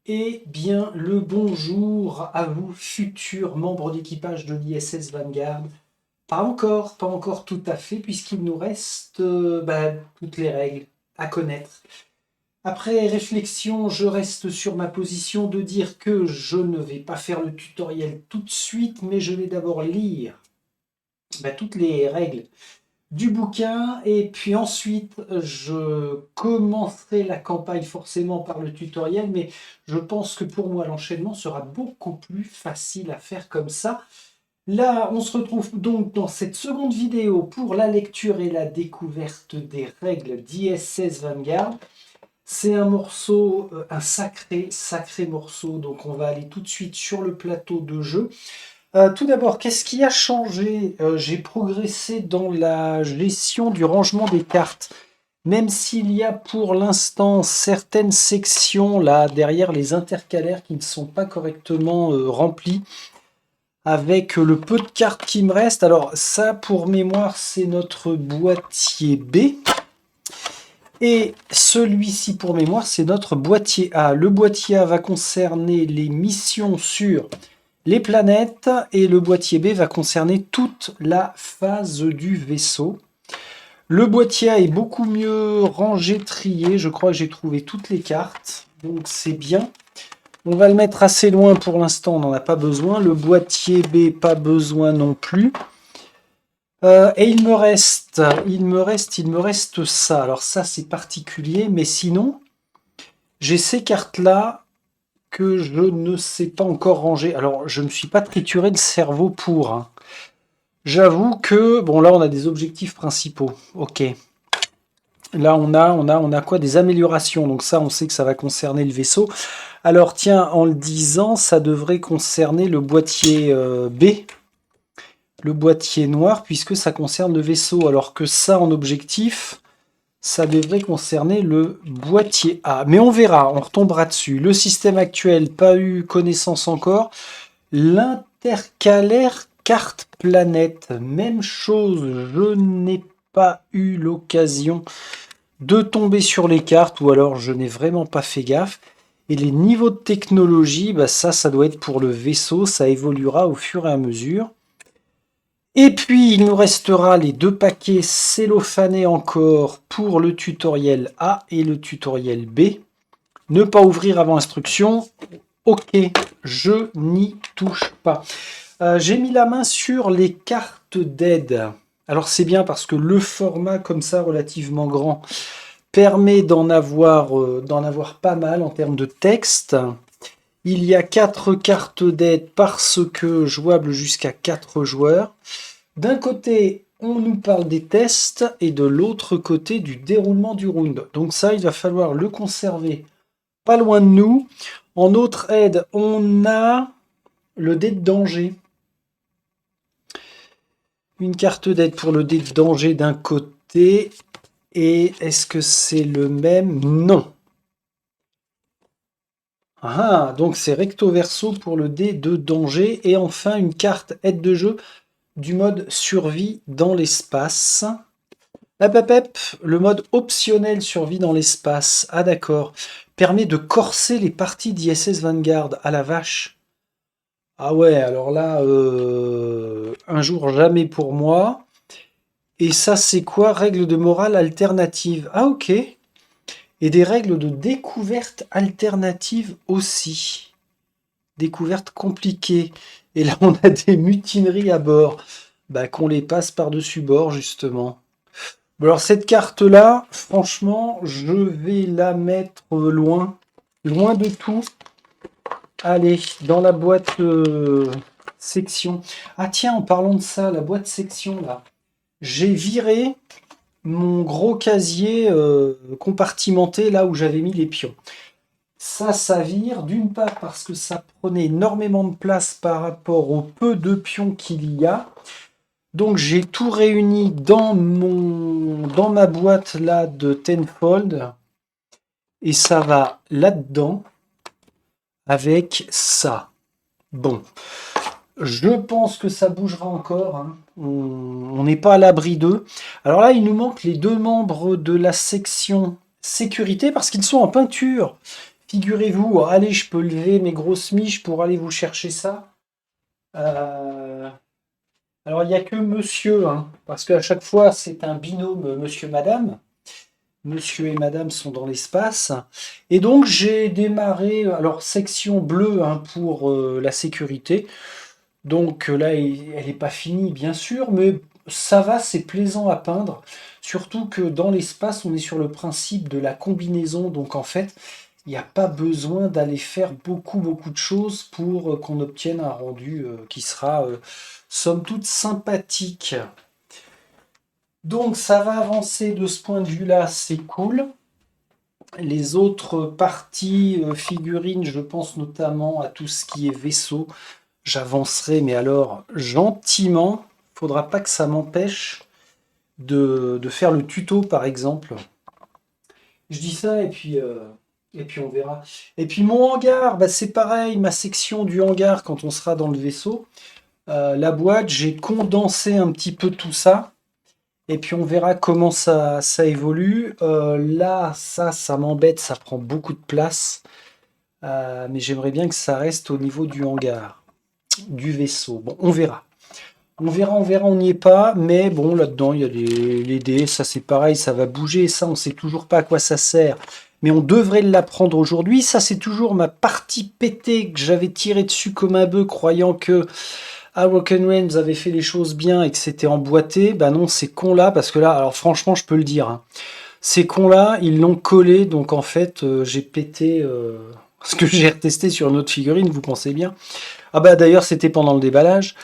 Eh bien, le bonjour à vous, futurs membres d'équipage de l'ISS Vanguard. Pas encore tout à fait, puisqu'il nous reste toutes les règles à connaître. Après réflexion, je reste sur ma position de dire que je ne vais pas faire le tutoriel tout de suite, mais je vais d'abord lire toutes les règles du bouquin, et puis ensuite je commencerai la campagne forcément par le tutoriel, mais je pense que pour moi l'enchaînement sera beaucoup plus facile à faire comme ça. Là, on se retrouve donc dans cette seconde vidéo pour la lecture et la découverte des règles d'ISS Vanguard. C'est un morceau, un sacré morceau, donc on va aller tout de suite sur le plateau de jeu. Tout d'abord, qu'est-ce qui a changé? J'ai progressé dans la gestion du rangement des cartes. Même s'il y a pour l'instant certaines sections là derrière les intercalaires qui ne sont pas correctement remplies, avec le peu de cartes qui me reste. Alors ça, pour mémoire, c'est notre boîtier B. Et celui-ci, pour mémoire, c'est notre boîtier A. Le boîtier A va concerner les missions sur les planètes et le boîtier B va concerner toute la phase du vaisseau. Le boîtier A est beaucoup mieux rangé, trié. Je crois que j'ai trouvé toutes les cartes, donc c'est bien. On va le mettre assez loin pour l'instant, on n'en a pas besoin. Le boîtier B, pas besoin non plus. Et il me reste ça. Alors ça, c'est particulier, mais sinon, j'ai ces cartes-là que je ne sais pas encore ranger. Alors, je ne me suis pas trituré le cerveau pour, hein. J'avoue que, bon, là, on a des objectifs principaux. Ok. Là, on a quoi? Des améliorations. Donc ça, on sait que ça va concerner le vaisseau. Alors, tiens, en le disant, ça devrait concerner le boîtier B. Le boîtier noir, puisque ça concerne le vaisseau. Alors que ça, en objectif, ça devrait concerner le boîtier A. Mais on verra, on retombera dessus. Le système actuel, pas eu connaissance encore. L'intercalaire carte planète, même chose, je n'ai pas eu l'occasion de tomber sur les cartes, ou alors je n'ai vraiment pas fait gaffe. Et les niveaux de technologie, ça doit être pour le vaisseau, ça évoluera au fur et à mesure. Et puis, il nous restera les deux paquets cellophanés encore pour le tutoriel A et le tutoriel B. Ne pas ouvrir avant instruction. Ok, je n'y touche pas. J'ai mis la main sur les cartes d'aide. Alors c'est bien parce que le format comme ça, relativement grand, permet d'en avoir pas mal en termes de texte. Il y a 4 cartes d'aide parce que jouable jusqu'à 4 joueurs. D'un côté, on nous parle des tests et de l'autre côté du déroulement du round. Donc ça, il va falloir le conserver pas loin de nous. En autre aide, on a le dé de danger. Une carte d'aide pour le dé de danger d'un côté. Et est-ce que c'est le même? Non. Ah, donc c'est recto verso pour le dé de danger. Et enfin, une carte aide de jeu du mode survie dans l'espace. Hop, hop, hop, le mode optionnel survie dans l'espace. Ah d'accord. Permet de corser les parties d'ISS Vanguard. À la vache. Ah ouais, alors là, un jour jamais pour moi. Et ça, c'est quoi? Règles de morale alternative. Ah ok. Et des règles de découverte alternative aussi. Découverte compliquée. Et là, on a des mutineries à bord. Qu'on les passe par-dessus bord, justement. Bon, alors cette carte-là, franchement, je vais la mettre loin. Loin de tout. Allez, dans la boîte section. Ah tiens, en parlant de ça, la boîte section, là. J'ai viré mon gros casier compartimenté, là où j'avais mis les pions. Ça vire, d'une part parce que ça prenait énormément de place par rapport au peu de pions qu'il y a. Donc j'ai tout réuni dans ma boîte là de Tenfold. Et ça va là-dedans avec ça. Bon, je pense que ça bougera encore, hein. On n'est pas à l'abri d'eux. Alors là, il nous manque les deux membres de la section sécurité parce qu'ils sont en peinture. figurez-vous, allez, je peux lever mes grosses miches pour aller vous chercher ça. Euh, Alors, il n'y a que monsieur, hein, parce qu'à chaque fois, c'est un binôme monsieur-madame. Monsieur et madame sont dans l'espace. Et donc, j'ai démarré, alors, section bleue hein, pour la sécurité. Donc là, elle n'est pas finie, bien sûr, mais ça va, c'est plaisant à peindre. Surtout que dans l'espace, on est sur le principe de la combinaison. Donc en fait, il n'y a pas besoin d'aller faire beaucoup, beaucoup de choses pour qu'on obtienne un rendu qui sera, somme toute, sympathique. Donc ça va avancer de ce point de vue-là, c'est cool. Les autres parties figurines, je pense notamment à tout ce qui est vaisseau. J'avancerai, mais alors gentiment. Faudra pas que ça m'empêche de faire le tuto, par exemple. Je dis ça et puis on verra. Et puis mon hangar, bah, c'est pareil, ma section du hangar quand on sera dans le vaisseau. La boîte, j'ai condensé un petit peu tout ça. Et puis on verra comment ça évolue. Là, ça m'embête, ça prend beaucoup de place. Mais j'aimerais bien que ça reste au niveau du hangar, du vaisseau. Bon, on verra. On verra, on n'y est pas, mais bon, là-dedans, il y a les dés, ça c'est pareil, ça va bouger, ça on sait toujours pas à quoi ça sert, mais on devrait l'apprendre aujourd'hui. Ça c'est toujours ma partie pétée que j'avais tiré dessus comme un bœuf, croyant que Rock'n Realms avait fait les choses bien et que c'était emboîté. Bah non, ces cons-là, parce que là, alors franchement, je peux le dire, hein, ces cons-là, ils l'ont collé, donc en fait, j'ai pété ce que j'ai retesté sur une autre figurine, vous pensez bien. Ah bah d'ailleurs, c'était pendant le déballage.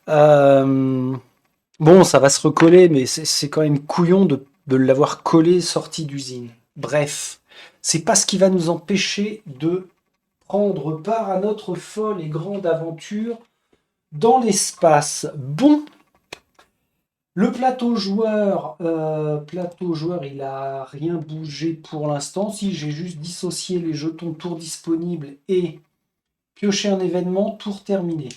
Euh, Bon, ça va se recoller, mais c'est quand même couillon de l'avoir collé sorti d'usine. Bref, c'est pas ce qui va nous empêcher de prendre part à notre folle et grande aventure dans l'espace. Bon, le plateau joueur, il a rien bougé pour l'instant. Si j'ai juste dissocié les jetons tour disponibles et pioché un événement, tour terminé.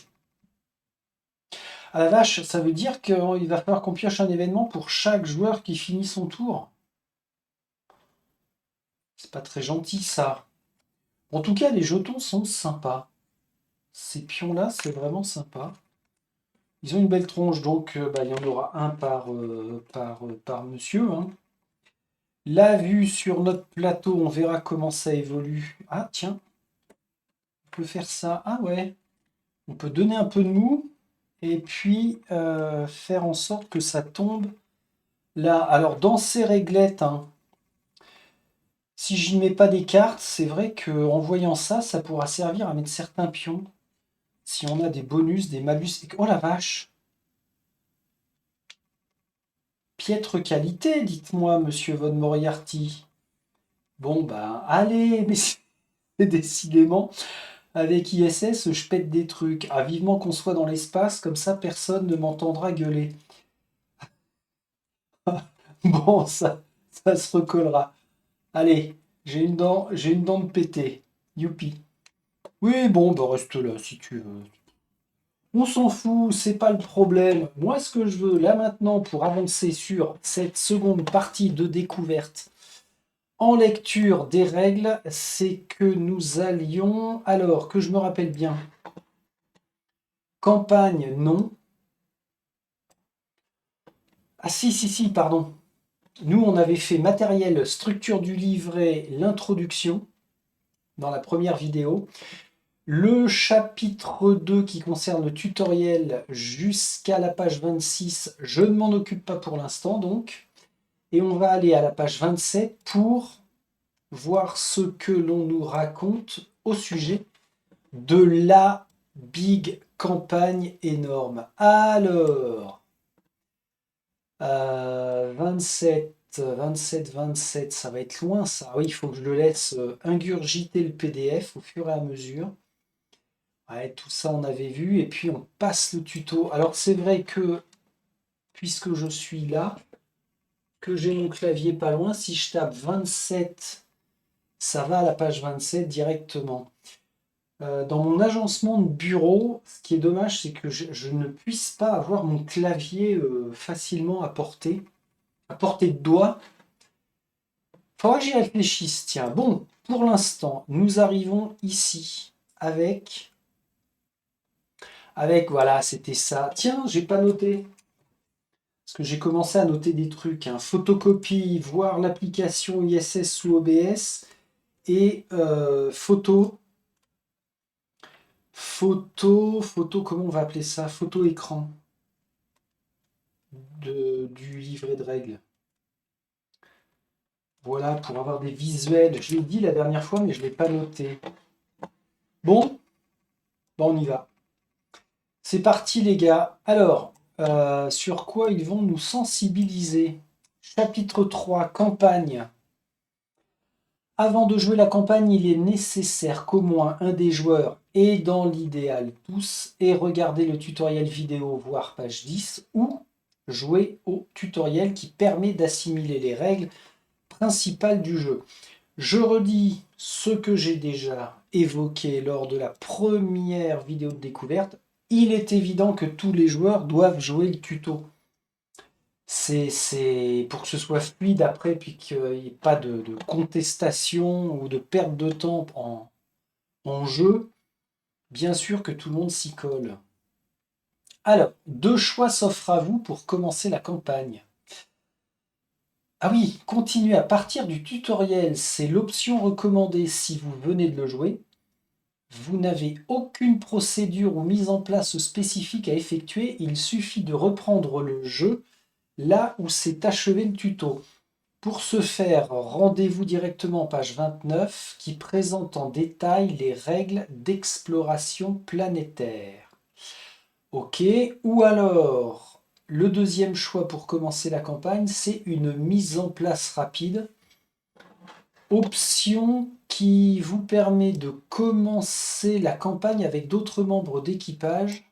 Ah la vache, ça veut dire qu'il va falloir qu'on pioche un événement pour chaque joueur qui finit son tour. C'est pas très gentil ça. En tout cas, les jetons sont sympas. Ces pions-là, c'est vraiment sympa. Ils ont une belle tronche, donc bah, il y en aura un par monsieur, hein. La vue sur notre plateau, on verra comment ça évolue. Ah tiens, on peut faire ça. Ah ouais, on peut donner un peu de mou et puis faire en sorte que ça tombe là. Alors dans ces réglettes, hein, si je n'y mets pas des cartes, c'est vrai qu'en voyant ça, ça pourra servir à mettre certains pions. Si on a des bonus, des malus. Oh la vache! Piètre qualité, dites-moi, monsieur Von Moriarty. Bon, bah, allez, mais c'est décidément, avec ISS, je pète des trucs. Ah, vivement qu'on soit dans l'espace, comme ça, personne ne m'entendra gueuler. Bon, ça se recollera. Allez, j'ai une dent de pété. Youpi. Oui, bon, bah, reste là, si tu veux. On s'en fout, c'est pas le problème. Moi, ce que je veux là maintenant pour avancer sur cette seconde partie de découverte en lecture des règles, c'est que nous allions, alors que je me rappelle bien, campagne, non. Ah si, pardon. Nous, on avait fait matériel, structure du livret, l'introduction dans la première vidéo. Le chapitre 2 qui concerne le tutoriel jusqu'à la page 26, je ne m'en occupe pas pour l'instant donc. Et on va aller à la page 27 pour voir ce que l'on nous raconte au sujet de la big campagne énorme. Alors, 27, ça va être loin ça. Oui, il faut que je le laisse ingurgiter le PDF au fur et à mesure. Ouais, tout ça on avait vu et puis on passe le tuto. Alors c'est vrai que puisque je suis là, que j'ai mon clavier pas loin, si je tape 27, ça va à la page 27 directement. Dans mon agencement de bureau, ce qui est dommage, c'est que je ne puisse pas avoir mon clavier facilement à portée de doigt. Faudra que j'y réfléchisse, tiens. Bon, pour l'instant, nous arrivons ici voilà, c'était ça. Tiens, j'ai pas noté. Parce que j'ai commencé à noter des trucs. Hein. Photocopie, voir l'application ISS sous OBS et photo, comment on va appeler ça? Photo écran du livret de règles. Voilà, pour avoir des visuels. Je l'ai dit la dernière fois, mais je ne l'ai pas noté. Bon, on y va. C'est parti les gars. Alors, sur quoi ils vont nous sensibiliser? Chapitre 3, campagne. Avant de jouer la campagne, il est nécessaire qu'au moins un des joueurs, et dans l'idéal tous, ait regardé le tutoriel vidéo, voire page 10, ou jouer au tutoriel qui permet d'assimiler les règles principales du jeu. Je redis ce que j'ai déjà évoqué lors de la première vidéo de découverte. Il est évident que tous les joueurs doivent jouer le tuto. C'est pour que ce soit fluide après, puis qu'il n'y ait pas de contestation ou de perte de temps en jeu. Bien sûr que tout le monde s'y colle. Alors, deux choix s'offrent à vous pour commencer la campagne. Ah oui, continuer à partir du tutoriel, c'est l'option recommandée si vous venez de le jouer. Vous n'avez aucune procédure ou mise en place spécifique à effectuer, il suffit de reprendre le jeu là où s'est achevé le tuto. Pour ce faire, rendez-vous directement page 29 qui présente en détail les règles d'exploration planétaire. Ok, ou alors, le deuxième choix pour commencer la campagne, c'est une mise en place rapide. Option qui vous permet de commencer la campagne avec d'autres membres d'équipage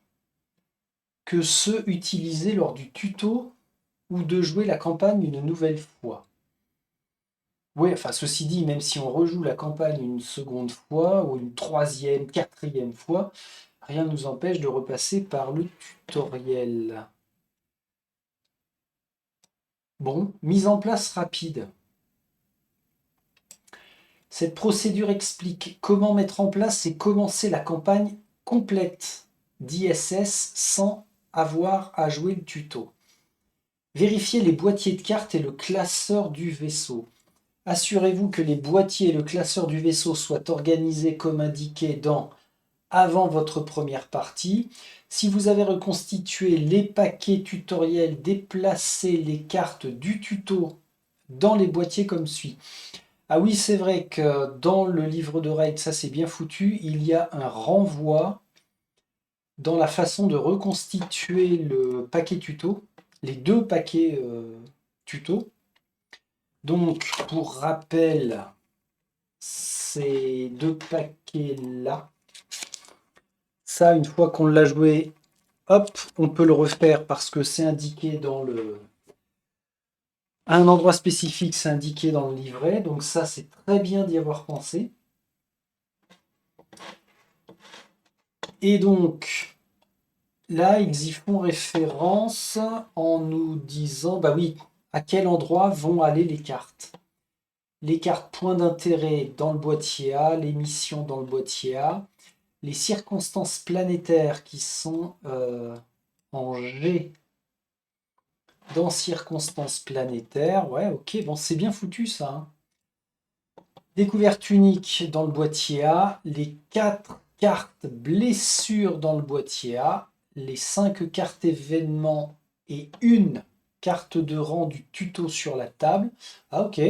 que ceux utilisés lors du tuto ou de jouer la campagne une nouvelle fois. Oui, enfin ceci dit, même si on rejoue la campagne une seconde fois ou une troisième, quatrième fois, rien ne nous empêche de repasser par le tutoriel. Bon, mise en place rapide. Cette procédure explique comment mettre en place et commencer la campagne complète d'ISS sans avoir à jouer le tuto. Vérifiez les boîtiers de cartes et le classeur du vaisseau. Assurez-vous que les boîtiers et le classeur du vaisseau soient organisés comme indiqué dans avant votre première partie. Si vous avez reconstitué les paquets tutoriels, déplacez les cartes du tuto dans les boîtiers comme suit. Ah oui, c'est vrai que dans le livre de règles, ça c'est bien foutu, il y a un renvoi dans la façon de reconstituer le paquet tuto, les deux paquets tuto. Donc, pour rappel, ces deux paquets-là, ça, une fois qu'on l'a joué, hop, on peut le refaire parce que c'est indiqué dans à un endroit spécifique, c'est indiqué dans le livret. Donc ça, c'est très bien d'y avoir pensé. Et donc, là, ils y font référence en nous disant, bah oui, à quel endroit vont aller les cartes. Les cartes points d'intérêt dans le boîtier A, les missions dans le boîtier A, les circonstances planétaires qui sont en G dans circonstances planétaires. Ouais, ok, bon, c'est bien foutu ça. Hein. Découverte unique dans le boîtier A, les 4 cartes blessures dans le boîtier A, les 5 cartes événements et une carte de rang du tuto sur la table. Ah ok.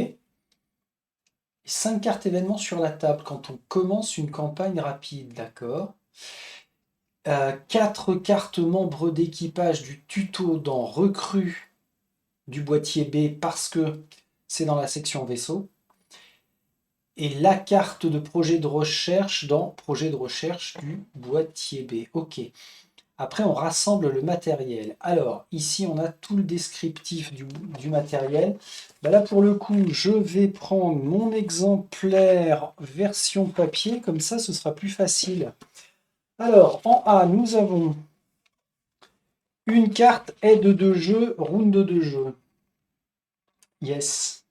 5 cartes événements sur la table quand on commence une campagne rapide, d'accord. 4 cartes membres d'équipage du tuto dans recrue du boîtier B parce que c'est dans la section vaisseau. Et la carte de projet de recherche dans projet de recherche du boîtier B. Ok. Après, on rassemble le matériel. Alors, ici, on a tout le descriptif du matériel. Ben là, pour le coup, je vais prendre mon exemplaire version papier. Comme ça, ce sera plus facile. Alors, en A, nous avons une carte aide de jeu, round de jeu. Yes.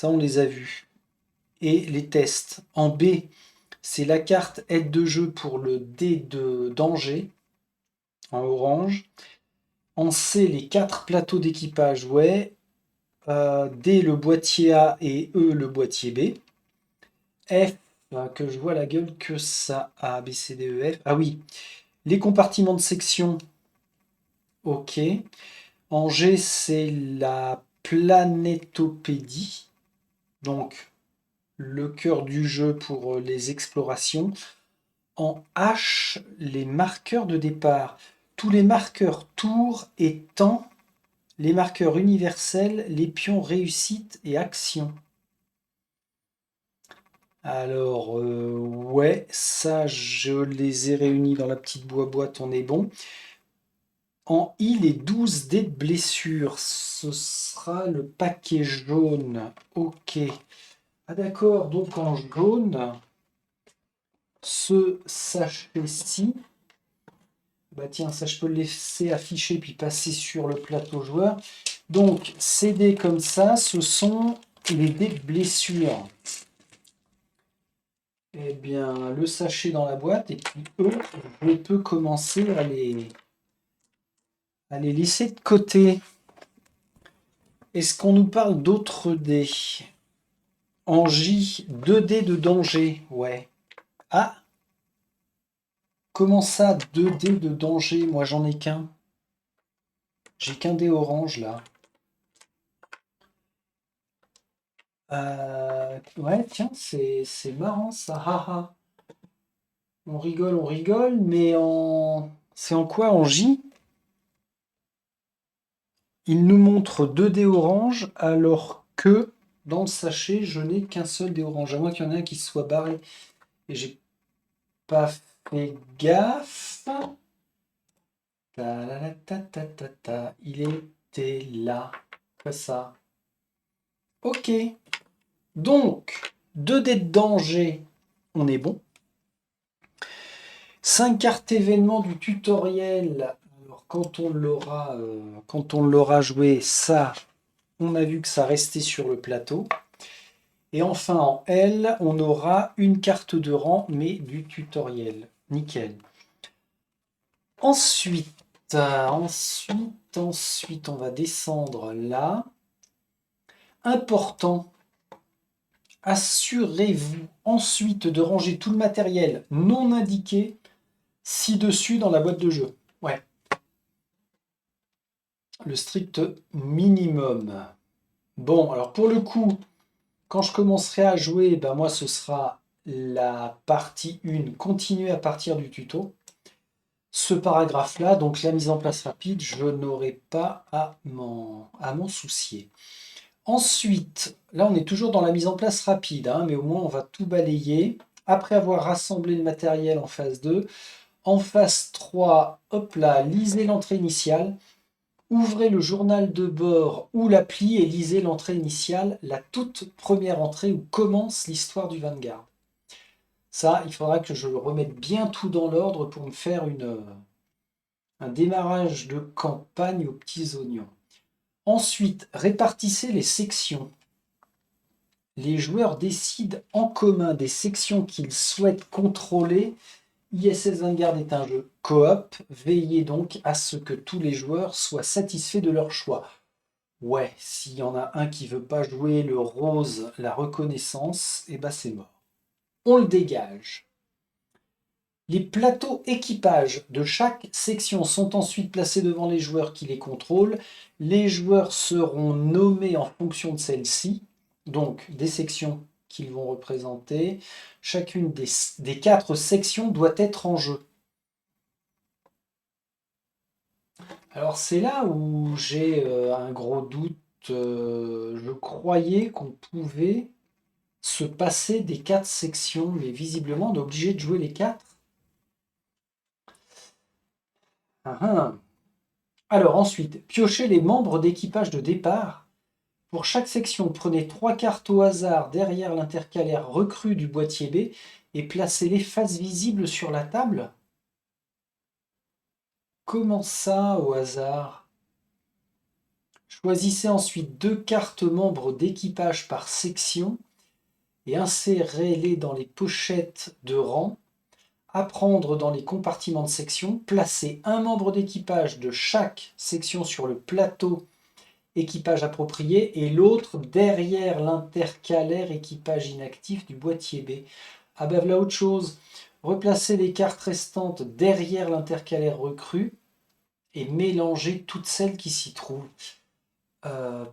Ça, on les a vus. Et les tests. En B, c'est la carte aide de jeu pour le dé de danger, en orange. En C, les 4 plateaux d'équipage, ouais. D, le boîtier A et E, le boîtier B. F, que je vois la gueule que ça. A, B, C, D, E, F. Ah oui, les compartiments de section, ok. En G, c'est la planétopédie. Donc, le cœur du jeu pour les explorations. En H, les marqueurs de départ. Tous les marqueurs tour et temps, les marqueurs universels, les pions réussite et action. Alors, ouais, ça, je les ai réunis dans la petite boîte, on est bon. En I, les 12 dés de blessure, ce sera le paquet jaune. Ok. Ah d'accord, donc en jaune, ce sachet-ci, bah tiens, ça je peux le laisser afficher puis passer sur le plateau joueur. Donc ces dés comme ça, ce sont les dés de blessure. Eh bien, le sachet dans la boîte, et puis eux, je peux commencer à les laisser de côté. Est-ce qu'on nous parle d'autres dés? En J, 2 dés de danger, ouais. Ah, comment ça, 2 dés de danger? Moi, j'en ai qu'un. J'ai qu'un dé orange, là. Ouais, tiens, c'est marrant, ça. Haha. On rigole, mais en... C'est en quoi? En J? Il nous montre 2 dés orange, alors que dans le sachet, je n'ai qu'un seul dé orange. À moins qu'il y en ait un qui soit barré. Et j'ai pas fait gaffe. Il était là. Quoi ça? Ok. Donc, 2 dés de danger, on est bon. 5 cartes événements du tutoriel. Alors, quand on l'aura joué, ça, on a vu que ça restait sur le plateau. Et enfin, en L, on aura une carte de rang, mais du tutoriel. Nickel. Ensuite, on va descendre là. Important, assurez-vous ensuite de ranger tout le matériel non indiqué ci-dessus dans la boîte de jeu. Ouais, le strict minimum. Bon, alors pour le coup, quand je commencerai à jouer, ben moi ce sera la partie 1, continuer à partir du tuto. Ce paragraphe-là, donc la mise en place rapide, je n'aurai pas à m'en soucier. Ensuite, là on est toujours dans la mise en place rapide, hein, mais au moins on va tout balayer. Après avoir rassemblé le matériel en phase 2, en phase 3, hop là, lisez l'entrée initiale, ouvrez le journal de bord ou l'appli et lisez l'entrée initiale, la toute première entrée où commence l'histoire du Vanguard. Ça, il faudra que je remette bien tout dans l'ordre pour me faire un démarrage de campagne aux petits oignons. Ensuite, répartissez les sections. Les joueurs décident en commun des sections qu'ils souhaitent contrôler. ISS Vanguard est un jeu coop. Veillez donc à ce que tous les joueurs soient satisfaits de leur choix. Ouais, s'il y en a un qui veut pas jouer le rose, la reconnaissance, et ben c'est mort. On le dégage. Les plateaux équipage de chaque section sont ensuite placés devant les joueurs qui les contrôlent. Les joueurs seront nommés en fonction de celles-ci, donc des sections qu'ils vont représenter. Chacune des 4 sections doit être en jeu. Alors c'est là où j'ai un gros doute. Je croyais qu'on pouvait se passer des 4 sections, mais visiblement on est obligé de jouer les 4. Ah, ah. Alors ensuite, piochez les membres d'équipage de départ. Pour chaque section, prenez 3 cartes au hasard derrière l'intercalaire recru du boîtier B et placez-les face visible sur la table. Comment ça, au hasard? Choisissez ensuite 2 cartes membres d'équipage par section et insérez-les dans les pochettes de rang. À prendre dans les compartiments de section, placez un membre d'équipage de chaque section sur le plateau équipage approprié et l'autre derrière l'intercalaire équipage inactif du boîtier B. Ah ben voilà autre chose. Replacez les cartes restantes derrière l'intercalaire recrue et mélangez toutes celles qui s'y trouvent.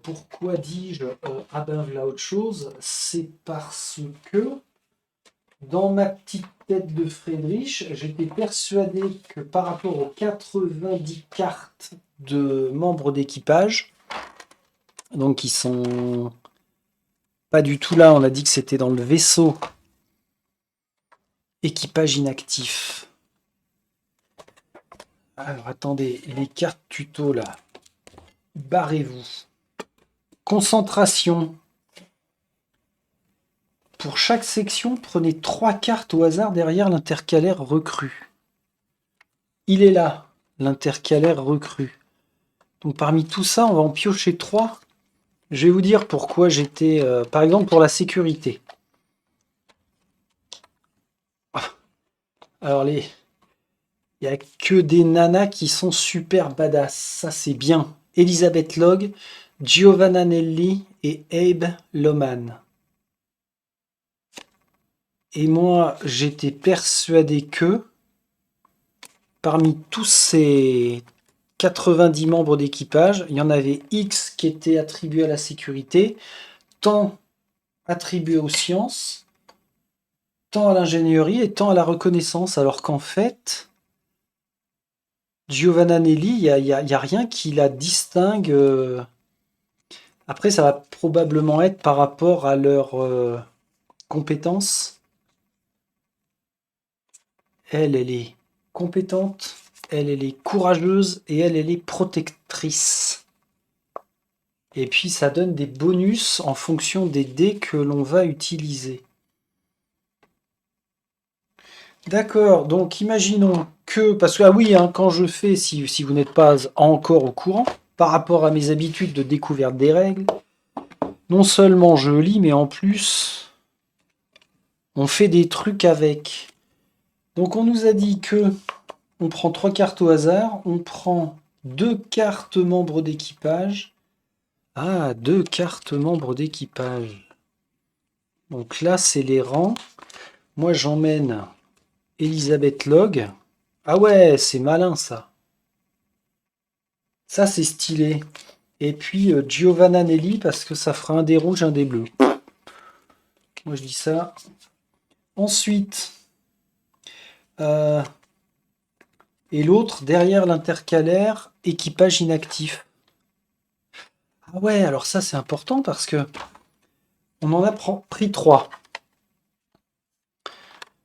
Pourquoi dis-je ah ben voilà autre chose? C'est parce que dans ma petite tête de Friedrich, j'étais persuadé que par rapport aux 90 cartes de membres d'équipage, donc qui sont pas du tout là, on a dit que c'était dans le vaisseau équipage inactif. Alors attendez, les cartes tuto là, barrez-vous. Concentration. Pour chaque section, prenez 3 cartes au hasard derrière l'intercalaire recrue. Il est là, l'intercalaire recrue. Donc parmi tout ça, on va en piocher 3. Je vais vous dire pourquoi j'étais... par exemple, pour la sécurité. Alors, il n'y a que des nanas qui sont super badass. Ça, c'est bien. Elisabeth Logg, Giovanna Nelli et Abe Loman. Et moi, j'étais persuadé que parmi tous ces 90 membres d'équipage, il y en avait X qui étaient attribués à la sécurité, tant attribués aux sciences, tant à l'ingénierie et tant à la reconnaissance, alors qu'en fait, Giovanna Nelli, il n'y a rien qui la distingue. Après, ça va probablement être par rapport à leurs compétences. Elle est compétente, elle est courageuse et elle est protectrice. Et puis, ça donne des bonus en fonction des dés que l'on va utiliser. D'accord, donc imaginons que, parce que, ah oui, hein, quand je fais, si vous n'êtes pas encore au courant, par rapport à mes habitudes de découverte des règles, non seulement je lis, mais en plus, on fait des trucs avec. Donc on nous a dit que on prend 3 cartes au hasard, on prend 2 cartes membres d'équipage. Ah, 2 cartes membres d'équipage. Donc là, c'est les rangs. Moi, j'emmène Elisabeth Logg. Ah ouais, c'est malin ça. Ça, c'est stylé. Et puis Giovanna Nelli, parce que ça fera un des rouges, un des bleus. Moi, je dis ça. Ensuite, et l'autre, derrière l'intercalaire, équipage inactif. Ah ouais, alors ça, c'est important parce que on en a pris 3.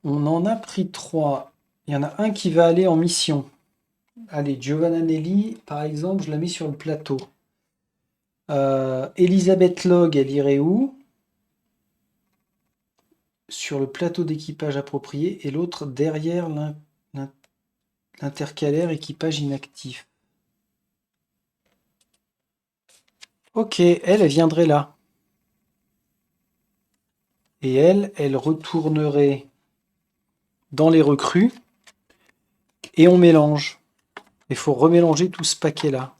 On en a pris 3. Il y en a un qui va aller en mission. Allez, Giovanna Nelli, par exemple, je la mets sur le plateau. Elisabeth Logg, elle irait où? Sur le plateau d'équipage approprié et l'autre derrière l'intercalaire équipage inactif. Ok, elle viendrait là. Et elle retournerait dans les recrues et on mélange. Il faut remélanger tout ce paquet-là.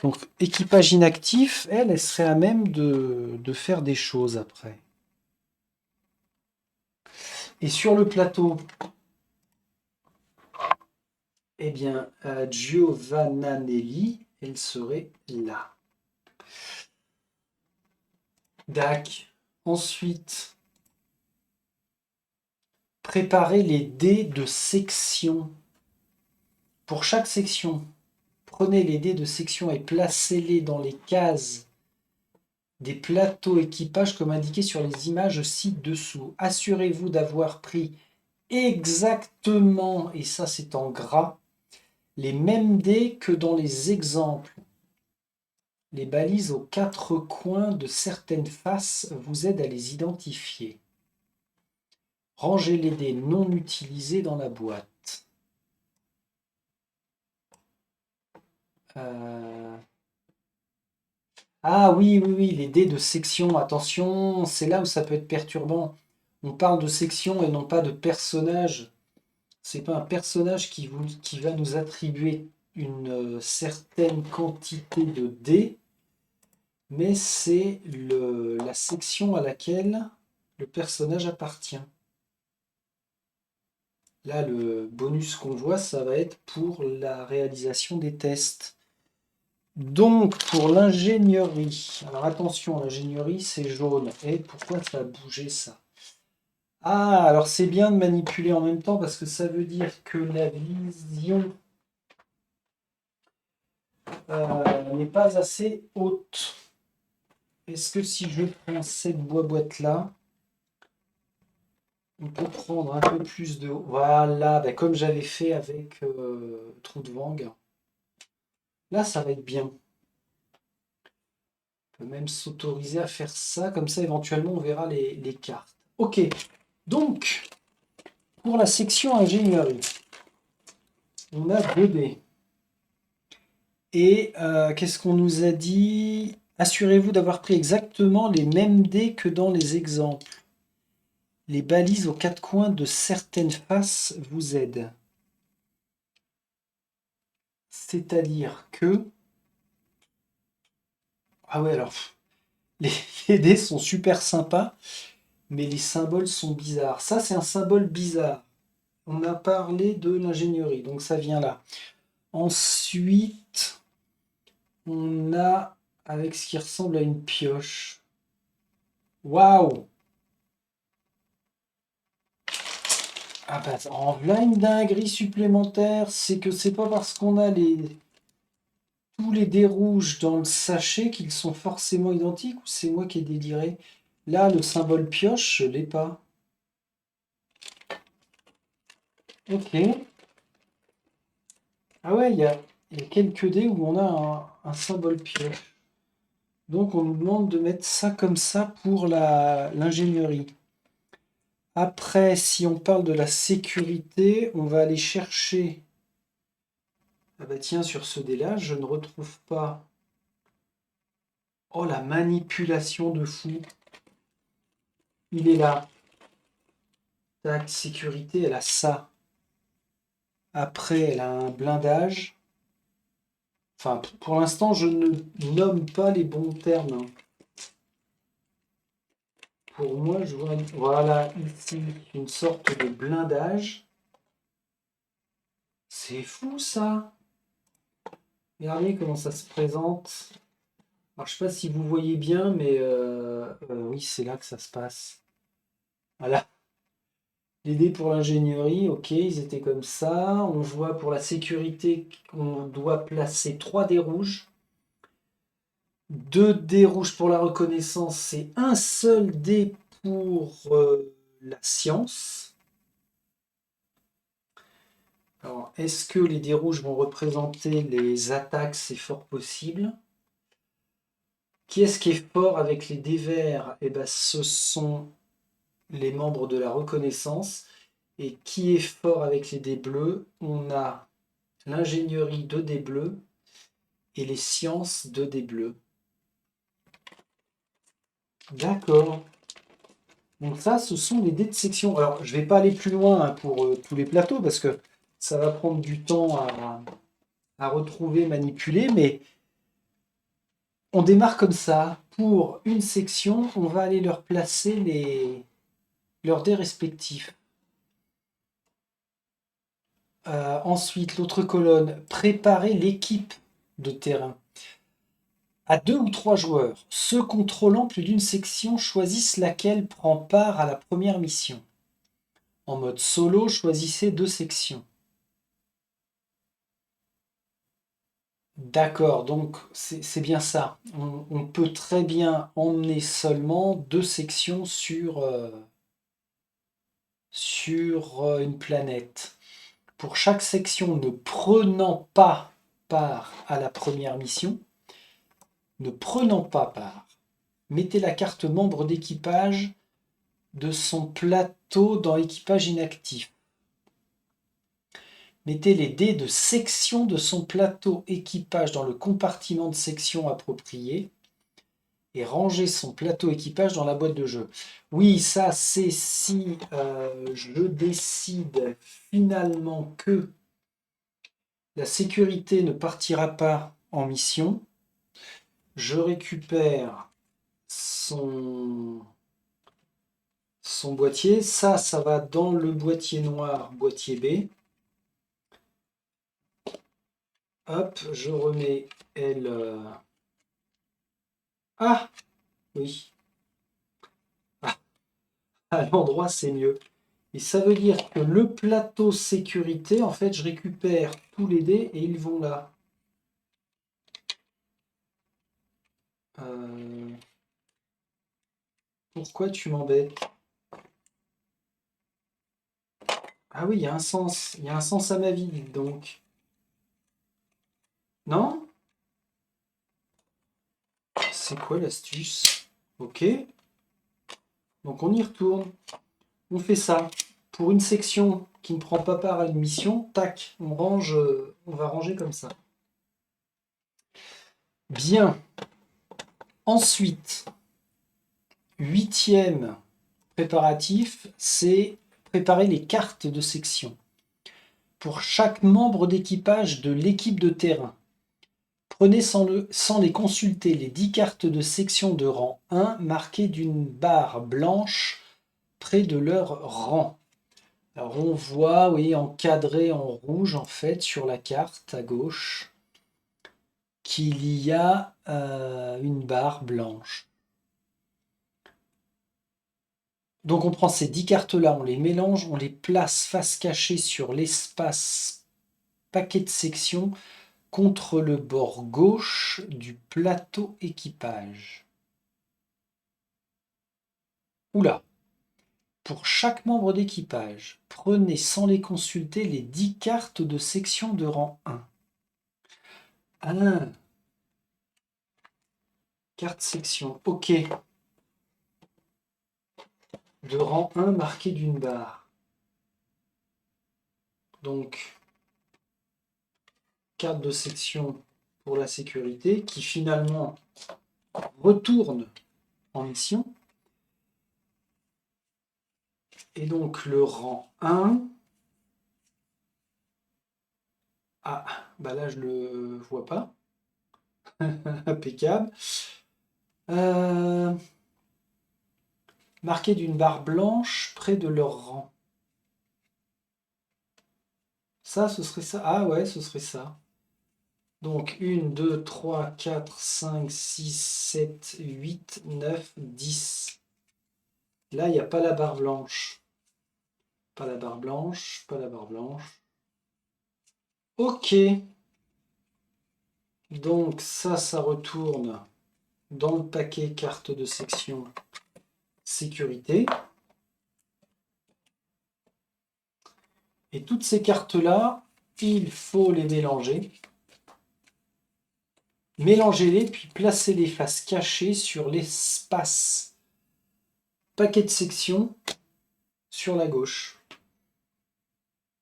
Donc, équipage inactif, elle serait à même de faire des choses après. Et sur le plateau, eh bien, Giovanna Nelli, elle serait là. Dac. Ensuite, préparez les dés de section. Pour chaque section, prenez les dés de section et placez-les dans les cases des plateaux équipage comme indiqué sur les images ci-dessous. Assurez-vous d'avoir pris exactement, et ça c'est en gras, les mêmes dés que dans les exemples. Les balises aux 4 coins de certaines faces vous aident à les identifier. Rangez les dés non utilisés dans la boîte. Euh, Ah oui, oui, oui, les dés de section. Attention, c'est là où ça peut être perturbant. On parle de section et non pas de personnage. C'est pas un personnage qui va nous attribuer une certaine quantité de dés, mais c'est la section à laquelle le personnage appartient. Là, le bonus qu'on voit, ça va être pour la réalisation des tests. Donc, pour l'ingénierie. Alors attention, l'ingénierie, c'est jaune. Et pourquoi ça a bougé ça? Ah, alors c'est bien de manipuler en même temps parce que ça veut dire que la vision n'est pas assez haute. Est-ce que si je prends cette boîte-là, on peut prendre un peu plus de haut? Voilà, ben comme j'avais fait avec Trou de Vang. Là, ça va être bien. On peut même s'autoriser à faire ça. Comme ça, éventuellement, on verra les cartes. Ok, donc, pour la section ingénierie, on a 2 dés. Et qu'est-ce qu'on nous a dit? Assurez-vous d'avoir pris exactement les mêmes dés que dans les exemples. Les balises aux 4 coins de certaines faces vous aident. C'est-à-dire que... Ah ouais, alors, les, les dés sont super sympas, mais les symboles sont bizarres. Ça, c'est un symbole bizarre. On a parlé de l'ingénierie, donc ça vient là. Ensuite, on a avec ce qui ressemble à une pioche. Waouh! Ah bah, en voilà une dinguerie supplémentaire, c'est que c'est pas parce qu'on a tous les dés rouges dans le sachet qu'ils sont forcément identiques ou c'est moi qui ai déliré? Là, le symbole pioche, je l'ai pas. Ok. Ah ouais, il y a quelques dés où on a un symbole pioche. Donc on nous demande de mettre ça comme ça pour l'ingénierie. Après, si on parle de la sécurité, on va aller chercher. Ah bah tiens, sur ce dé-là, je ne retrouve pas. Oh, la manipulation de fou. Il est là. Tac, sécurité, elle a ça. Après, elle a un blindage. Enfin, pour l'instant, je ne nomme pas les bons termes, hein. Pour moi, je vois voilà ici une sorte de blindage. C'est fou ça. Regardez comment ça se présente. Alors, je sais pas si vous voyez bien, mais oui, c'est là que ça se passe. Voilà. Les dés pour l'ingénierie, ok, ils étaient comme ça. On voit pour la sécurité qu'on doit placer 3 dés rouges. 2 dés rouges pour la reconnaissance et un seul dé pour la science. Alors, est-ce que les dés rouges vont représenter les attaques? C'est fort possible. Qui est-ce qui est fort avec les dés verts? Eh ben, ce sont les membres de la reconnaissance. Et qui est fort avec les dés bleus? On a l'ingénierie 2 dés bleus et les sciences 2 dés bleus. D'accord. Donc ça, ce sont les dés de section. Alors, je ne vais pas aller plus loin hein, pour tous les plateaux parce que ça va prendre du temps à retrouver, manipuler, mais on démarre comme ça. Pour une section, on va aller leur placer leurs dés respectifs. Ensuite, l'autre colonne, préparer l'équipe de terrain. À 2 ou 3 joueurs, ceux contrôlant plus d'une section choisissent laquelle prend part à la première mission. En mode solo, choisissez 2 sections. D'accord, donc c'est bien ça. On peut très bien emmener seulement 2 sections sur une planète. Pour chaque section ne prenant pas part à la première mission, ne prenant pas part, mettez la carte membre d'équipage de son plateau dans équipage inactif. Mettez les dés de section de son plateau équipage dans le compartiment de section approprié et rangez son plateau équipage dans la boîte de jeu. Oui, ça c'est si je décide finalement que la sécurité ne partira pas en mission. Je récupère son boîtier. Ça va dans le boîtier noir, boîtier B. Hop, je remets elle. Ah oui. Ah, à l'endroit, c'est mieux. Et ça veut dire que le plateau sécurité, en fait, je récupère tous les dés et ils vont là. Pourquoi tu m'embêtes? Ah oui, il y a un sens. Il y a un sens à ma vie, dites donc. Non? C'est quoi l'astuce? Ok. Donc on y retourne. On fait ça. Pour une section qui ne prend pas part à une mission, tac, on range, on va ranger comme ça. Bien. Ensuite, 8e préparatif, c'est préparer les cartes de section. Pour chaque membre d'équipage de l'équipe de terrain, prenez sans les consulter les 10 cartes de section de rang 1 marquées d'une barre blanche près de leur rang. Alors on voit, oui, encadré en rouge en fait sur la carte à gauche qu'il y a une barre blanche. Donc on prend ces 10 cartes-là, on les mélange, on les place face cachée sur l'espace paquet de section contre le bord gauche du plateau équipage. Oula! Pour chaque membre d'équipage, prenez sans les consulter les 10 cartes de section de rang 1. Ah, carte section, ok. De rang 1 marqué d'une barre. Donc, carte de section pour la sécurité qui finalement retourne en mission. Et donc le rang 1. Ah, bah là je le vois pas. Impeccable. Marqué d'une barre blanche près de leur rang. Ça, ce serait ça. Ah ouais, ce serait ça. Donc 1, 2, 3, 4, 5, 6, 7, 8, 9, 10. Là, il n'y a pas la barre blanche. Pas la barre blanche, pas la barre blanche. Ok. Donc ça retourne dans le paquet carte de section sécurité. Et toutes ces cartes-là, il faut les mélanger. Mélangez-les, puis placez-les face cachée sur l'espace paquet de section sur la gauche.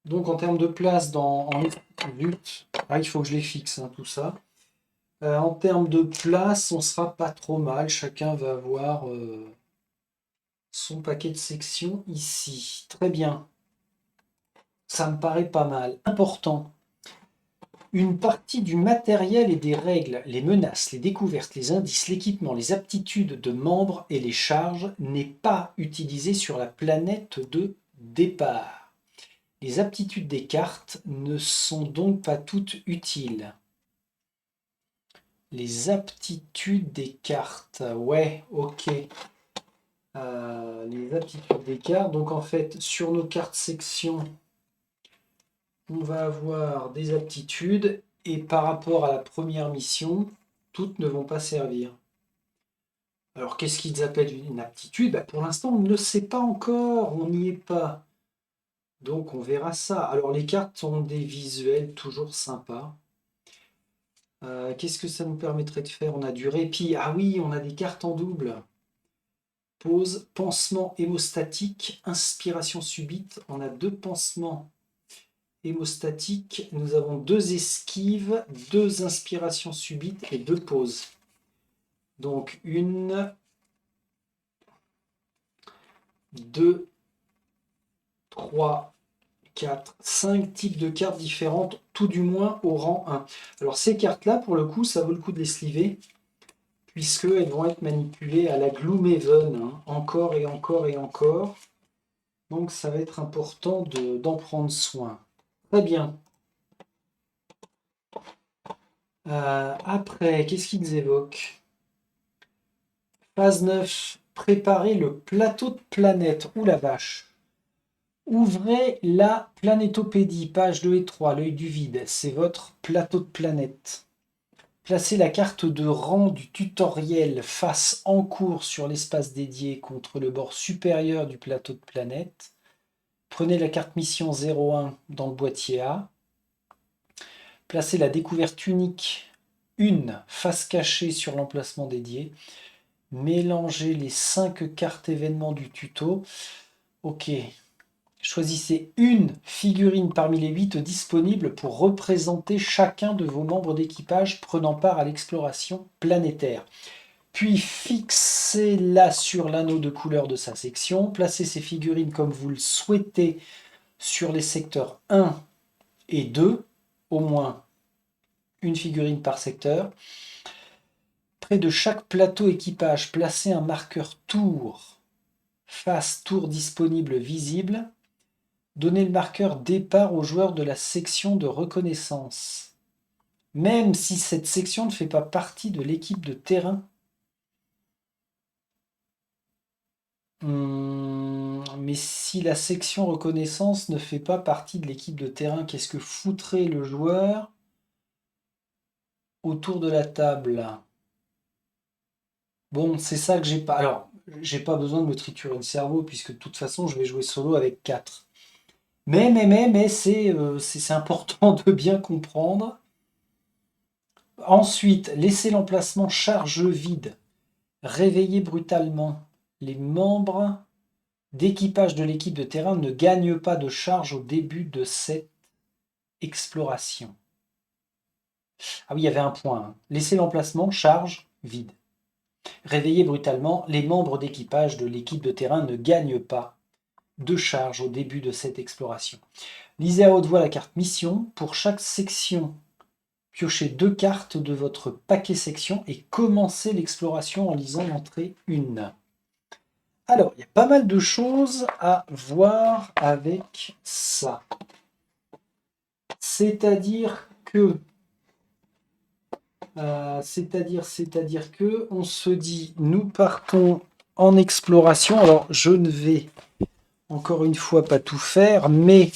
Donc en termes de place en but, il faut que je les fixe, hein, tout ça. En termes de place, on sera pas trop mal. Chacun va avoir son paquet de section ici. Très bien. Ça me paraît pas mal. Important. Une partie du matériel et des règles, les menaces, les découvertes, les indices, l'équipement, les aptitudes de membres et les charges n'est pas utilisée sur la planète de départ. Les aptitudes des cartes ne sont donc pas toutes utiles. Les aptitudes des cartes, ouais, ok. Les aptitudes des cartes, donc en fait, sur nos cartes section, on va avoir des aptitudes et par rapport à la première mission, toutes ne vont pas servir. Alors, qu'est-ce qu'ils appellent une aptitude? Pour l'instant, on ne le sait pas encore, on n'y est pas. Donc, on verra ça. Alors, les cartes ont des visuels toujours sympas. Qu'est-ce que ça nous permettrait de faire? On a du répit. Ah oui, on a des cartes en double. Pause, pansement hémostatique, inspiration subite. On a 2 pansements Hémostatique, nous avons 2 esquives, 2 inspirations subites et 2 pauses. Donc 1, 2, 3, 4, 5 types de cartes différentes, tout du moins au rang 1. Alors ces cartes-là, pour le coup, ça vaut le coup de les sliver, puisqu'elles vont être manipulées à la Gloomhaven, hein, encore et encore et encore. Donc ça va être important d'en prendre soin. Très bien. Après, qu'est-ce qu'ils évoquent? Phase 9, préparez le plateau de planète. Ouh la vache. Ouvrez la planétopédie, page 2 et 3, l'œil du vide. C'est votre plateau de planète. Placez la carte de rang du tutoriel face en cours sur l'espace dédié contre le bord supérieur du plateau de planète. Prenez la carte mission 01 dans le boîtier A. Placez la découverte unique 1 face cachée sur l'emplacement dédié. Mélangez les 5 cartes événements du tuto. Ok. Choisissez une figurine parmi les 8 disponibles pour représenter chacun de vos membres d'équipage prenant part à l'exploration planétaire. Puis fixez-la sur l'anneau de couleur de sa section. Placez ces figurines comme vous le souhaitez sur les secteurs 1 et 2, au moins une figurine par secteur. Près de chaque plateau équipage, placez un marqueur tour, face tour disponible visible. Donnez le marqueur départ aux joueurs de la section de reconnaissance. Même si cette section ne fait pas partie de l'équipe de terrain. Mais si la section reconnaissance ne fait pas partie de l'équipe de terrain, qu'est-ce que foutrait le joueur autour de la table? Bon, c'est ça que j'ai pas. Alors, j'ai pas besoin de me triturer le cerveau, puisque de toute façon, je vais jouer solo avec 4. Mais c'est important de bien comprendre. Ensuite, laissez l'emplacement charge vide. Réveillez brutalement. Les membres d'équipage de l'équipe de terrain ne gagnent pas de charge au début de cette exploration. Ah oui, il y avait un point, hein. Laissez l'emplacement charge vide. Réveillez brutalement. Les membres d'équipage de l'équipe de terrain ne gagnent pas de charge au début de cette exploration. Lisez à haute voix la carte mission. Pour chaque section, piochez 2 cartes de votre paquet section et commencez l'exploration en lisant l'entrée 1. Alors, il y a pas mal de choses à voir avec ça. C'est-à-dire que on se dit, nous partons en exploration. Alors, je ne vais encore une fois pas tout faire, mais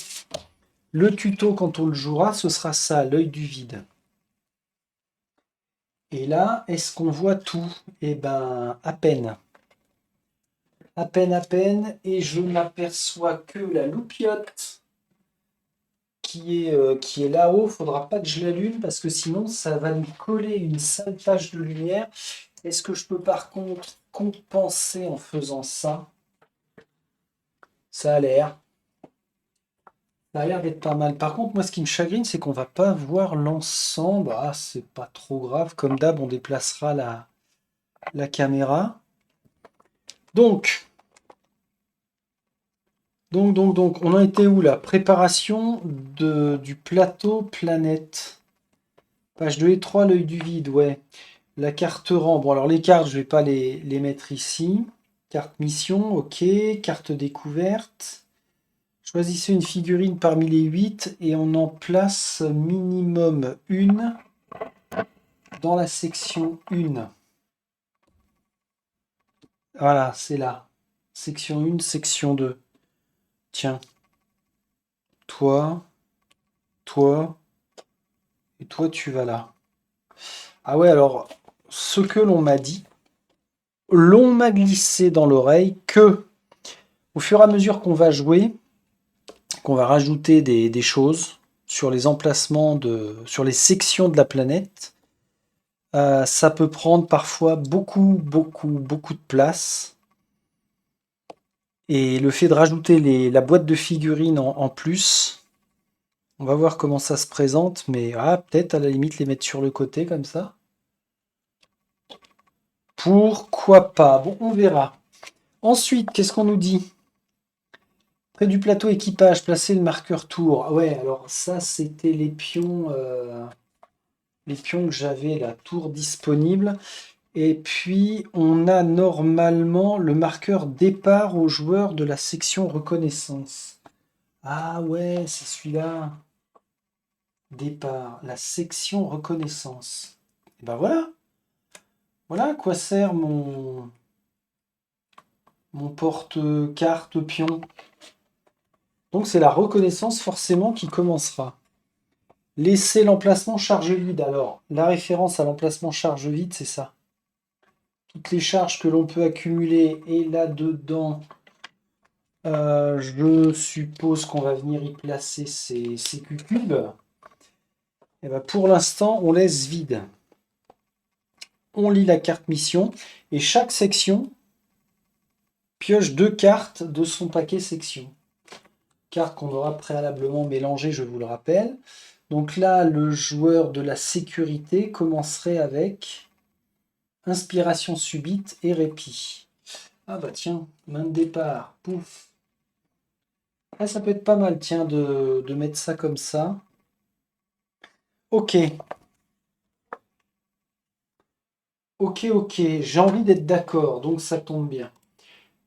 le tuto, quand on le jouera, ce sera ça, l'œil du vide. Et là, est-ce qu'on voit tout? Eh ben, à peine. À peine, et je n'aperçois que la loupiote qui est là-haut. Faudra pas que je l'allume parce que sinon ça va nous coller une sale tache de lumière. Est-ce que je peux par contre compenser en faisant ça? Ça a l'air. Ça a l'air d'être pas mal. Par contre, moi, ce qui me chagrine, c'est qu'on va pas voir l'ensemble. Ah, c'est pas trop grave. Comme d'hab, on déplacera la caméra. Donc, on en était où là? Préparation du plateau planète. Page 2 et 3, l'œil du vide, ouais. La carte rang. Bon, alors les cartes, je vais pas les mettre ici. Carte mission, ok. Carte découverte. Choisissez une figurine parmi les 8 et on en place minimum une dans la section 1. Voilà, c'est là. Section 1, section 2. Tiens. Toi, toi, et toi, tu vas là. Ah ouais, alors, ce que l'on m'a dit, l'on m'a glissé dans l'oreille que, au fur et à mesure qu'on va jouer, qu'on va rajouter des choses sur les emplacements, sur les sections de la planète, ça peut prendre parfois beaucoup de place. Et le fait de rajouter la boîte de figurines en plus, On va voir comment ça se présente, mais peut-être à la limite les mettre sur le côté comme ça. Pourquoi pas? Bon, on verra. Ensuite, qu'est-ce qu'on nous dit? Près du plateau équipage, placez le marqueur tour. Ah ouais, alors ça, c'était les pions que j'avais, la tour disponible. Et puis, on a normalement le marqueur départ aux joueurs de la section reconnaissance. Ah ouais, c'est celui-là. Départ, la section reconnaissance. Et ben voilà. Voilà à quoi sert mon porte-carte pion. Donc c'est la reconnaissance forcément qui commencera. Laisser l'emplacement charge vide. Alors, la référence à l'emplacement charge vide, c'est ça. Toutes les charges que l'on peut accumuler et là-dedans, je suppose qu'on va venir y placer ces cubes. Et ben pour l'instant, on laisse vide. On lit la carte mission et chaque section pioche 2 cartes de son paquet section. Cartes qu'on aura préalablement mélangées, je vous le rappelle. Donc là, le joueur de la sécurité commencerait avec inspiration subite et répit. Ah bah tiens, main de départ, pouf. Ah, ça peut être pas mal, tiens, de mettre ça comme ça. Ok, ok, j'ai envie d'être d'accord, donc ça tombe bien.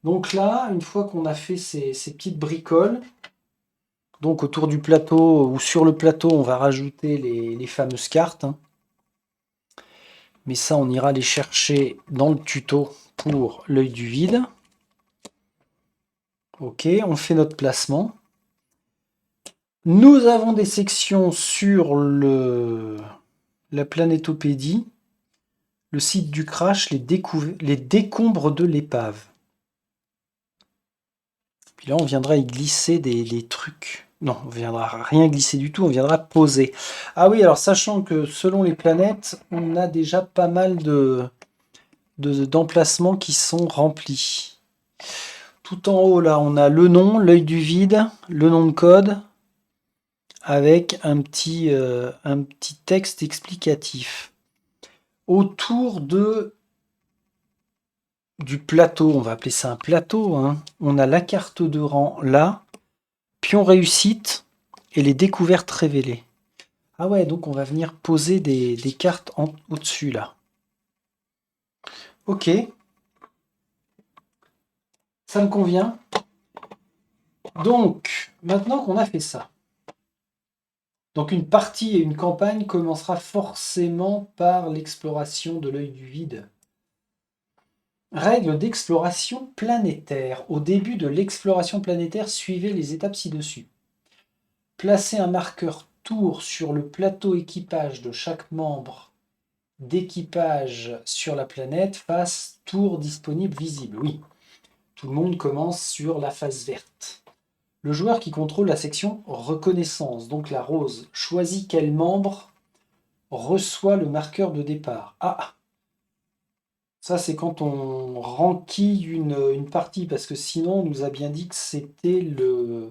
Donc là, une fois qu'on a fait ces petites bricoles, donc autour du plateau ou sur le plateau, on va rajouter les fameuses cartes, hein. Mais ça, on ira les chercher dans le tuto pour l'œil du vide. Ok, on fait notre placement. Nous avons des sections sur la planétopédie, le site du crash, les décombres de l'épave. Puis là, on viendra y glisser des trucs. Non, on viendra rien glisser du tout, on viendra poser. Ah oui, alors sachant que selon les planètes, on a déjà pas mal d'emplacements qui sont remplis. Tout en haut, là, on a le nom, l'œil du vide, le nom de code, avec un petit texte explicatif. Autour du plateau, on va appeler ça un plateau, hein, on a la carte de rang là, pion réussite et les découvertes révélées. Ah ouais, donc on va venir poser des cartes au-dessus là. Ok, ça me convient. Donc, maintenant qu'on a fait ça, donc une partie et une campagne commencera forcément par l'exploration de l'œil du vide. Règle d'exploration planétaire. Au début de l'exploration planétaire, suivez les étapes ci-dessus. Placez un marqueur tour sur le plateau équipage de chaque membre d'équipage sur la planète face tour disponible visible. Oui, tout le monde commence sur la face verte. Le joueur qui contrôle la section reconnaissance, donc la rose, choisit quel membre reçoit le marqueur de départ. Ah, ça c'est quand on ranquille une partie, parce que sinon on nous a bien dit que c'était le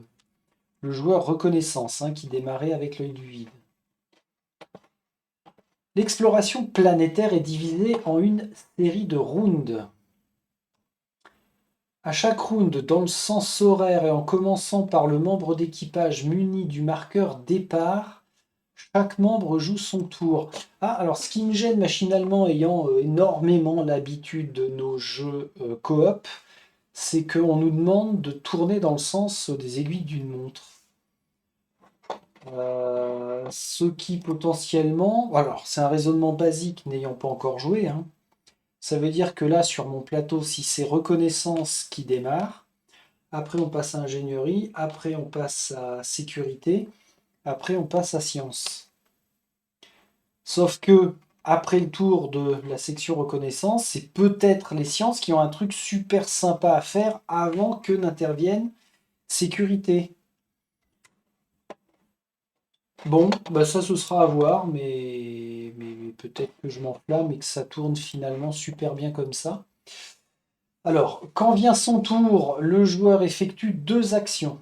joueur reconnaissance, hein, qui démarrait avec l'œil du vide. L'exploration planétaire est divisée en une série de rounds. À chaque round, dans le sens horaire et en commençant par le membre d'équipage muni du marqueur départ, chaque membre joue son tour. Ah, alors ce qui me gêne machinalement, ayant énormément l'habitude de nos jeux coop, c'est qu'on nous demande de tourner dans le sens des aiguilles d'une montre. Ce qui potentiellement... Alors, c'est un raisonnement basique n'ayant pas encore joué, hein. Ça veut dire que là, sur mon plateau, si c'est reconnaissance qui démarre, après on passe à ingénierie, après on passe à sécurité, après on passe à science. Sauf que, après le tour de la section reconnaissance, c'est peut-être les sciences qui ont un truc super sympa à faire avant que n'intervienne sécurité. Bon, bah ça ce sera à voir, mais peut-être que je m'enflamme et que ça tourne finalement super bien comme ça. Alors, quand vient son tour, le joueur effectue deux actions.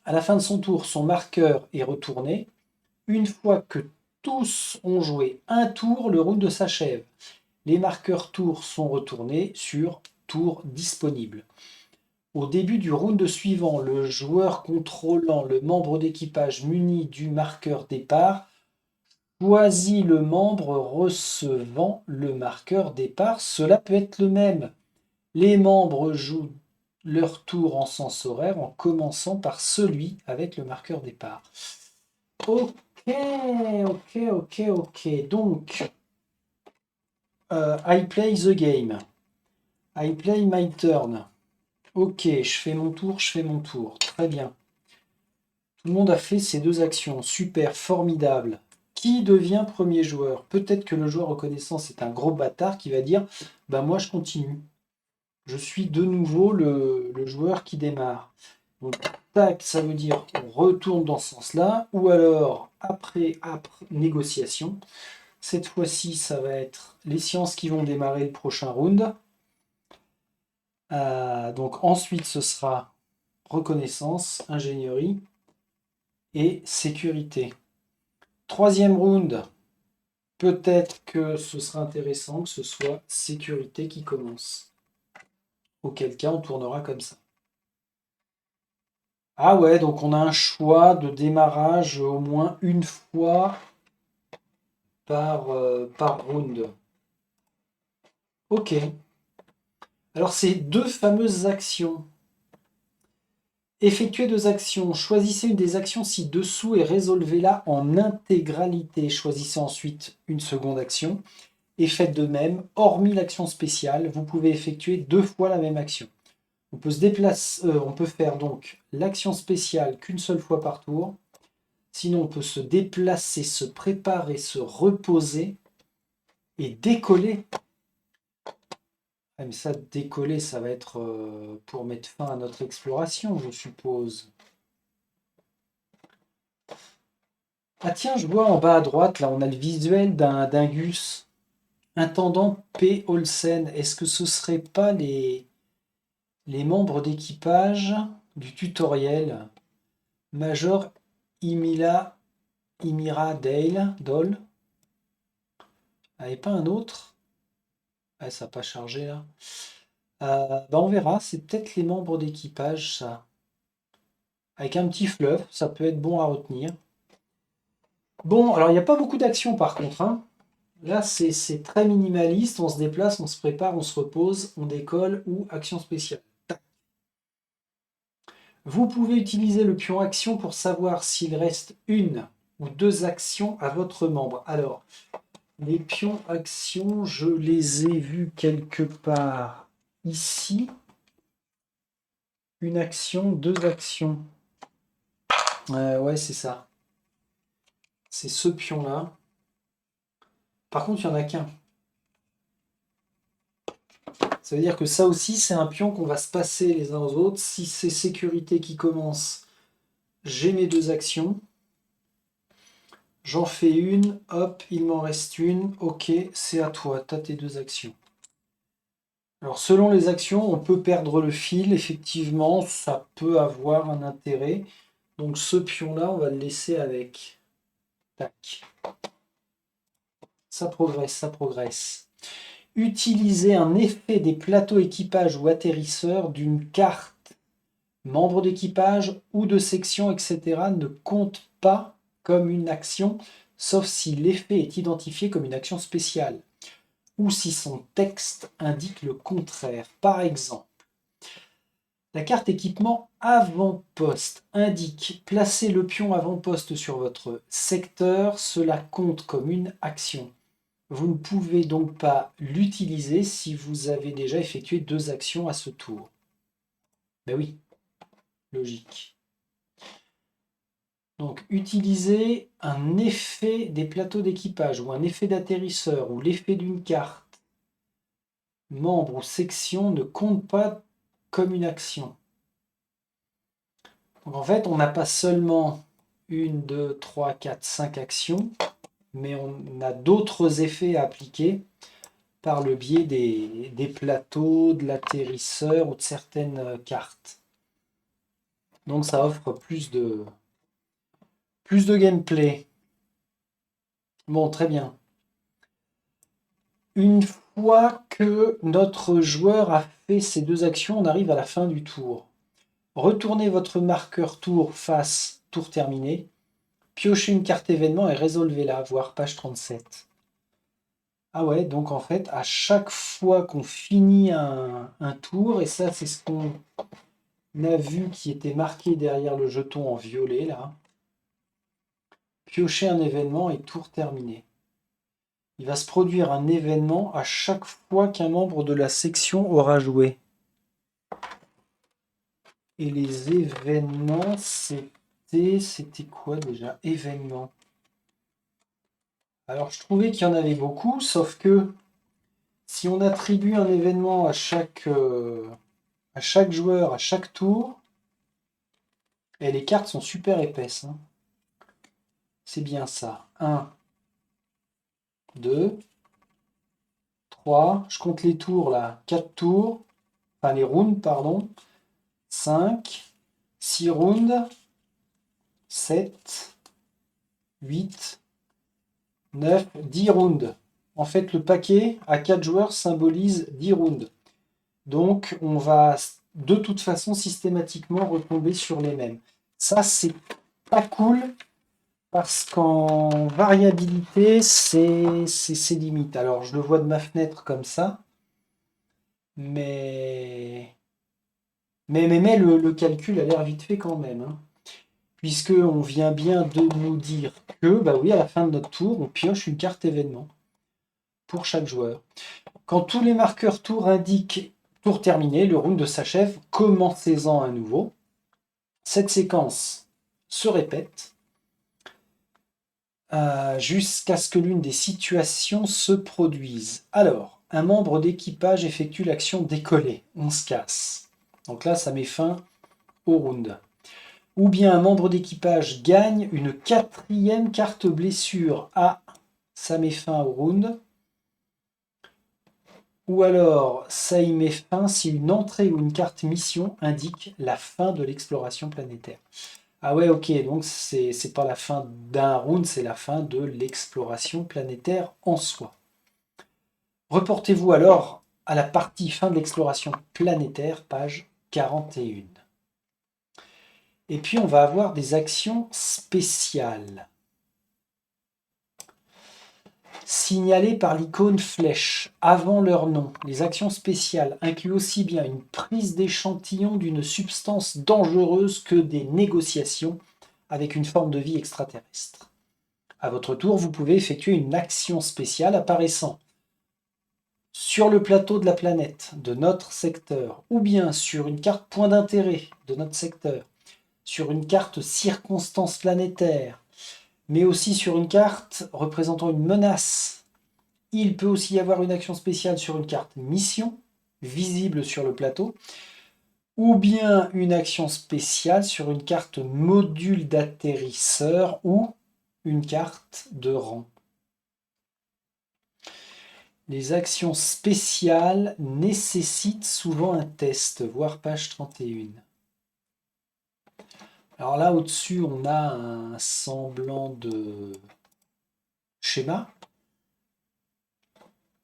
À la fin de son tour, son marqueur est retourné. Une fois que tous ont joué un tour, le round s'achève. Les marqueurs tours sont retournés sur tour disponible. Au début du round suivant, le joueur contrôlant le membre d'équipage muni du marqueur départ choisit le membre recevant le marqueur départ. Cela peut être le même. Les membres jouent leur tour en sens horaire en commençant par celui avec le marqueur départ. Ok, ok. Donc, I play the game. I play my turn. Ok, je fais mon tour. Très bien. Tout le monde a fait ses 2 actions. Super, formidable. Qui devient premier joueur? Peut-être que le joueur reconnaissance est un gros bâtard qui va dire bah moi je continue. Je suis de nouveau le joueur qui démarre. Donc tac, ça veut dire on retourne dans ce sens-là. Ou alors après négociation. Cette fois-ci, ça va être les sciences qui vont démarrer le prochain round. Donc ensuite, ce sera reconnaissance, ingénierie et sécurité. Troisième round, peut-être que ce sera intéressant que ce soit sécurité qui commence. Auquel cas, on tournera comme ça. Ah ouais, donc on a un choix de démarrage au moins une fois par round. Ok. Alors ces 2 fameuses actions. Effectuez 2 actions. Choisissez une des actions ci-dessous et résolvez-la en intégralité. Choisissez ensuite une seconde action et faites de même, hormis l'action spéciale, vous pouvez effectuer 2 fois la même action. On peut on peut faire donc l'action spéciale qu'une seule fois par tour. Sinon, on peut se déplacer, se préparer, se reposer et décoller. Ah, mais ça, décoller, ça va être pour mettre fin à notre exploration, je suppose. Ah tiens, je vois en bas à droite, là, on a le visuel d'un Gus. Intendant P. Olsen. Est-ce que ce serait pas les membres d'équipage du tutoriel? Major Imira Dale. Ah, et pas un autre? Ah, ça n'a pas chargé là. Bah, on verra, c'est peut-être les membres d'équipage, ça. Avec un petit fleuve, ça peut être bon à retenir. Bon, alors il n'y a pas beaucoup d'actions par contre, hein. Là, c'est très minimaliste. On se déplace, on se prépare, on se repose, on décolle ou action spéciale. Vous pouvez utiliser le pion action pour savoir s'il reste une ou 2 actions à votre membre. Alors, les pions actions, je les ai vus quelque part ici. Une action, 2 actions. Ouais, c'est ça. C'est ce pion-là. Par contre, il n'y en a qu'un. Ça veut dire que ça aussi, c'est un pion qu'on va se passer les uns aux autres. Si c'est sécurité qui commence, j'ai mes 2 actions. J'en fais une, hop, il m'en reste une. Ok, c'est à toi, tu as tes 2 actions. Alors, selon les actions, on peut perdre le fil. Effectivement, ça peut avoir un intérêt. Donc, ce pion-là, on va le laisser avec. Tac. Ça progresse, ça progresse. Utiliser un effet des plateaux équipage ou atterrisseur d'une carte, membre d'équipage ou de section, etc. ne compte pas comme une action, sauf si l'effet est identifié comme une action spéciale, ou si son texte indique le contraire. Par exemple, la carte équipement avant-poste indique placer le pion avant-poste sur votre secteur, cela compte comme une action. Vous ne pouvez donc pas l'utiliser si vous avez déjà effectué 2 actions à ce tour. Ben oui, logique. Donc utiliser un effet des plateaux d'équipage ou un effet d'atterrisseur ou l'effet d'une carte, membre ou section ne compte pas comme une action. Donc en fait, on n'a pas seulement 1, 2, 3, 4, 5 actions, mais on a d'autres effets à appliquer par le biais des plateaux, de l'atterrisseur ou de certaines cartes. Donc ça offre plus de gameplay. Bon, très bien. Une fois que notre joueur a fait ces deux actions, on arrive à la fin du tour. Retournez votre marqueur tour face tour terminé. Piochez une carte événement et résolvez-la, voir page 37. Ah ouais, donc en fait, à chaque fois qu'on finit un tour, et ça c'est ce qu'on a vu qui était marqué derrière le jeton en violet là, piocher un événement et tour terminé. Il va se produire un événement à chaque fois qu'un membre de la section aura joué. Et les événements, c'était quoi déjà? Événements. Alors je trouvais qu'il y en avait beaucoup, sauf que si on attribue un événement à chaque joueur, à chaque tour, et les cartes sont super épaisses, hein. C'est bien ça. 1, 2, 3, je compte les tours là, 4 tours, enfin les rounds, pardon, 5, 6 rounds, 7, 8, 9, 10 rounds. En fait, le paquet à 4 joueurs symbolise 10 rounds. Donc, on va de toute façon systématiquement retomber sur les mêmes. Ça, c'est pas cool parce qu'en variabilité, c'est limite. Alors, je le vois de ma fenêtre comme ça, mais le calcul a l'air vite fait quand même, hein. Puisque on vient bien de nous dire que, bah oui, à la fin de notre tour, on pioche une carte événement pour chaque joueur. Quand tous les marqueurs tour indiquent tour terminé, le round s'achève, commencez-en à nouveau. Cette séquence se répète jusqu'à ce que l'une des situations se produise. Alors, un membre d'équipage effectue l'action décoller, on se casse. Donc là, ça met fin au round. Ou bien un membre d'équipage gagne une 4e carte blessure. Ah, ça met fin au round. Ou alors, ça y met fin si une entrée ou une carte mission indique la fin de l'exploration planétaire. Ah ouais, ok, donc c'est pas la fin d'un round, c'est la fin de l'exploration planétaire en soi. Reportez-vous alors à la partie fin de l'exploration planétaire, page 41. Et puis on va avoir des actions spéciales. Signalées par l'icône flèche avant leur nom, les actions spéciales incluent aussi bien une prise d'échantillon d'une substance dangereuse que des négociations avec une forme de vie extraterrestre. À votre tour, vous pouvez effectuer une action spéciale apparaissant sur le plateau de la planète de notre secteur, ou bien sur une carte point d'intérêt de notre secteur, sur une carte circonstance planétaire, mais aussi sur une carte représentant une menace. Il peut aussi y avoir une action spéciale sur une carte mission, visible sur le plateau, ou bien une action spéciale sur une carte module d'atterrisseur ou une carte de rang. Les actions spéciales nécessitent souvent un test, voire page 31. Alors là, au-dessus, on a un semblant de schéma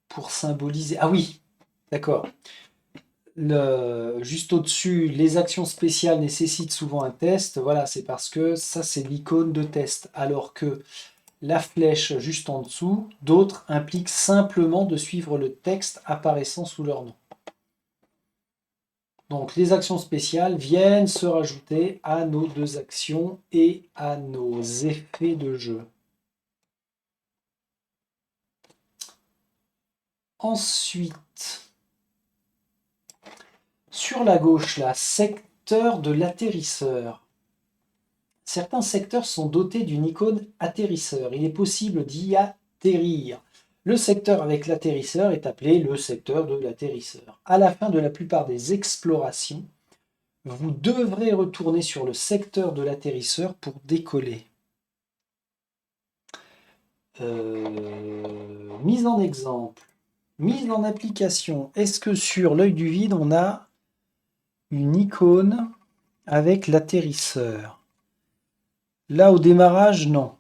pour symboliser... Ah oui, d'accord. Juste au-dessus, les actions spéciales nécessitent souvent un test. Voilà, c'est parce que ça, c'est l'icône de test. Alors que la flèche juste en dessous, d'autres impliquent simplement de suivre le texte apparaissant sous leur nom. Donc les actions spéciales viennent se rajouter à nos deux actions et à nos effets de jeu. Ensuite, sur la gauche, là, secteur de l'atterrisseur. Certains secteurs sont dotés d'une icône atterrisseur. Il est possible d'y atterrir. Le secteur avec l'atterrisseur est appelé le secteur de l'atterrisseur. À la fin de la plupart des explorations, vous devrez retourner sur le secteur de l'atterrisseur pour décoller. Mise en exemple, mise en application. Est-ce que sur l'œil du vide, on a une icône avec l'atterrisseur. Là, au démarrage, non.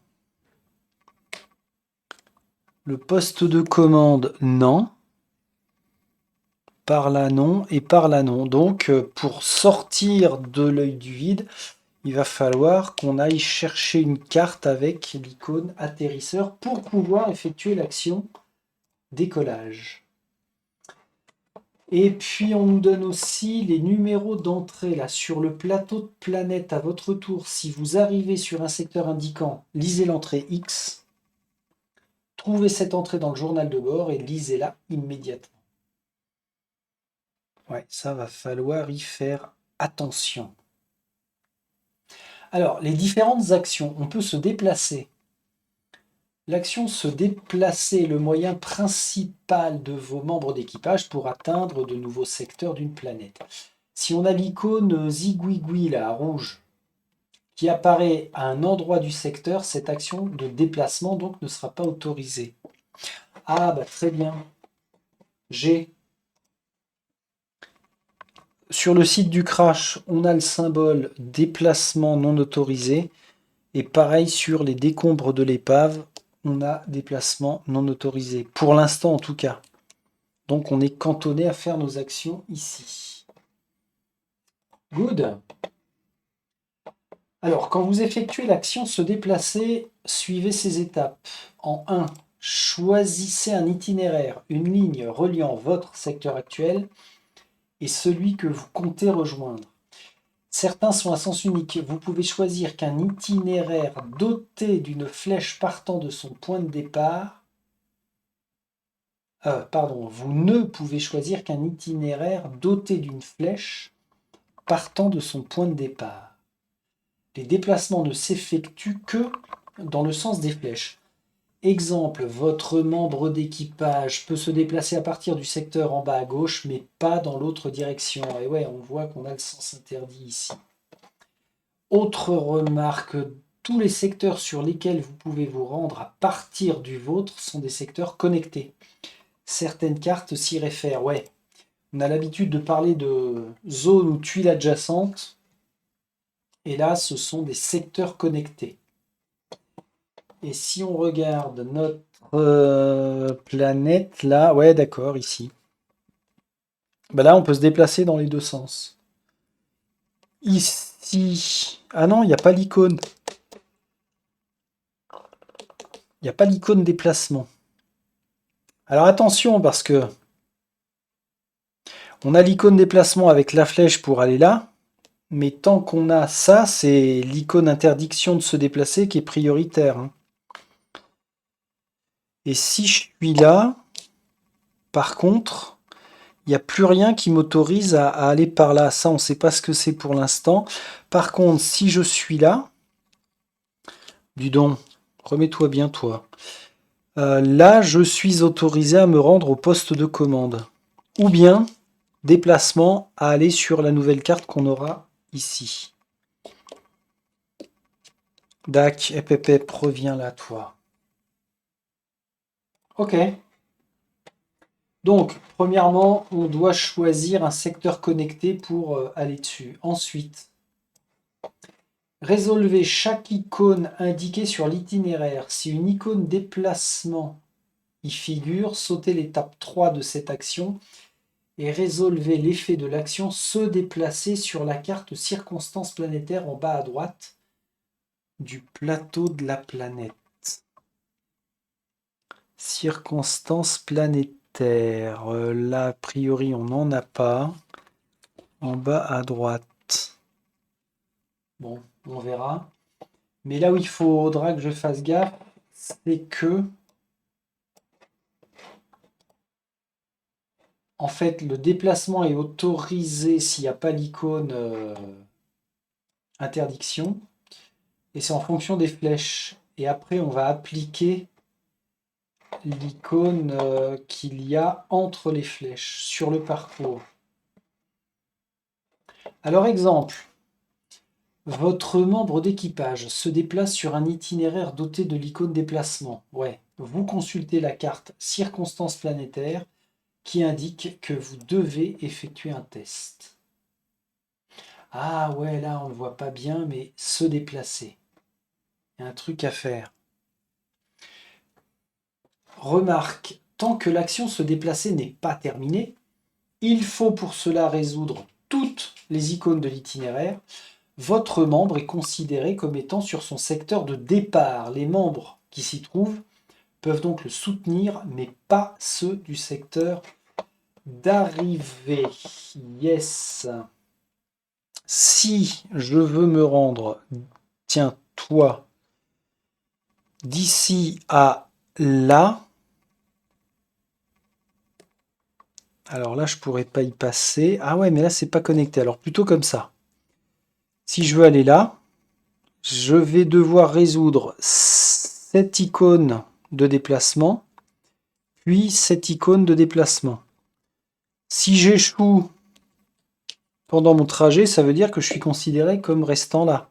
Le poste de commande, non. Par là, non. Et par là, non. Donc, pour sortir de l'œil du vide, il va falloir qu'on aille chercher une carte avec l'icône atterrisseur pour pouvoir effectuer l'action décollage. Et puis on nous donne aussi les numéros d'entrée là sur le plateau de planète à votre tour. Si vous arrivez sur un secteur indiquant, lisez l'entrée X, trouvez cette entrée dans le journal de bord et lisez-la immédiatement. Ouais, ça va falloir y faire attention. Alors, les différentes actions, on peut se déplacer. L'action se déplacer est le moyen principal de vos membres d'équipage pour atteindre de nouveaux secteurs d'une planète. Si on a l'icône zigouigoui là, rouge, qui apparaît à un endroit du secteur, cette action de déplacement donc ne sera pas autorisée. Ah bah très bien. J'ai. Sur le site du crash, on a le symbole déplacement non autorisé. Et pareil sur les décombres de l'épave, on a déplacement non autorisé. Pour l'instant en tout cas. Donc on est cantonné à faire nos actions ici. Good. Alors, quand vous effectuez l'action se déplacer, suivez ces étapes. En 1, choisissez un itinéraire, une ligne reliant votre secteur actuel et celui que vous comptez rejoindre. Certains sont à sens unique. Vous pouvez choisir qu'un itinéraire doté d'une flèche partant de son point de départ. Vous ne pouvez choisir qu'un itinéraire doté d'une flèche partant de son point de départ. Les déplacements ne s'effectuent que dans le sens des flèches. Exemple, votre membre d'équipage peut se déplacer à partir du secteur en bas à gauche, mais pas dans l'autre direction. Et ouais, on voit qu'on a le sens interdit ici. Autre remarque, tous les secteurs sur lesquels vous pouvez vous rendre à partir du vôtre sont des secteurs connectés. Certaines cartes s'y réfèrent, ouais. On a l'habitude de parler de zones ou tuiles adjacentes. Et là, ce sont des secteurs connectés. Et si on regarde notre planète, là, ouais, d'accord, ici. Ben là, on peut se déplacer dans les deux sens. Ici. Ah non, il n'y a pas l'icône. Il n'y a pas l'icône déplacement. Alors attention, parce que on a l'icône déplacement avec la flèche pour aller là. Mais tant qu'on a ça, c'est l'icône interdiction de se déplacer qui est prioritaire. Hein. Et si je suis là, par contre, il n'y a plus rien qui m'autorise à aller par là. Ça, on ne sait pas ce que c'est pour l'instant. Par contre, si je suis là, dis donc, remets-toi bien toi. Là, je suis autorisé à me rendre au poste de commande. Ou bien, déplacement à aller sur la nouvelle carte qu'on aura ici. Dac, ep, reviens là, toi. Ok. Donc, premièrement, on doit choisir un secteur connecté pour aller dessus. Ensuite, résolvez chaque icône indiquée sur l'itinéraire. Si une icône déplacement y figure, sautez l'étape 3 de cette action et résolvez l'effet de l'action se déplacer sur la carte circonstance planétaire en bas à droite du plateau de la planète. Circonstance planétaire. Là, a priori, on n'en a pas. En bas à droite. Bon, on verra. Mais là où il faudra que je fasse gaffe, c'est que en fait, le déplacement est autorisé s'il n'y a pas l'icône interdiction. Et c'est en fonction des flèches. Et après, on va appliquer l'icône qu'il y a entre les flèches sur le parcours. Alors, exemple, votre membre d'équipage se déplace sur un itinéraire doté de l'icône déplacement. Ouais, vous consultez la carte circonstance planétaire qui indique que vous devez effectuer un test. Ah ouais, là, on ne le voit pas bien, mais se déplacer. Il y a un truc à faire. Remarque, tant que l'action se déplacer n'est pas terminée, il faut pour cela résoudre toutes les icônes de l'itinéraire. Votre membre est considéré comme étant sur son secteur de départ. Les membres qui s'y trouvent peuvent donc le soutenir, mais pas ceux du secteur d'arrivée. Yes. Si je veux me rendre, tiens, toi, d'ici à là, alors là, je pourrais pas y passer. Ah ouais, mais là, c'est pas connecté. Alors plutôt comme ça. Si je veux aller là, je vais devoir résoudre cette icône de déplacement, puis cette icône de déplacement. Si j'échoue pendant mon trajet, ça veut dire que je suis considéré comme restant là.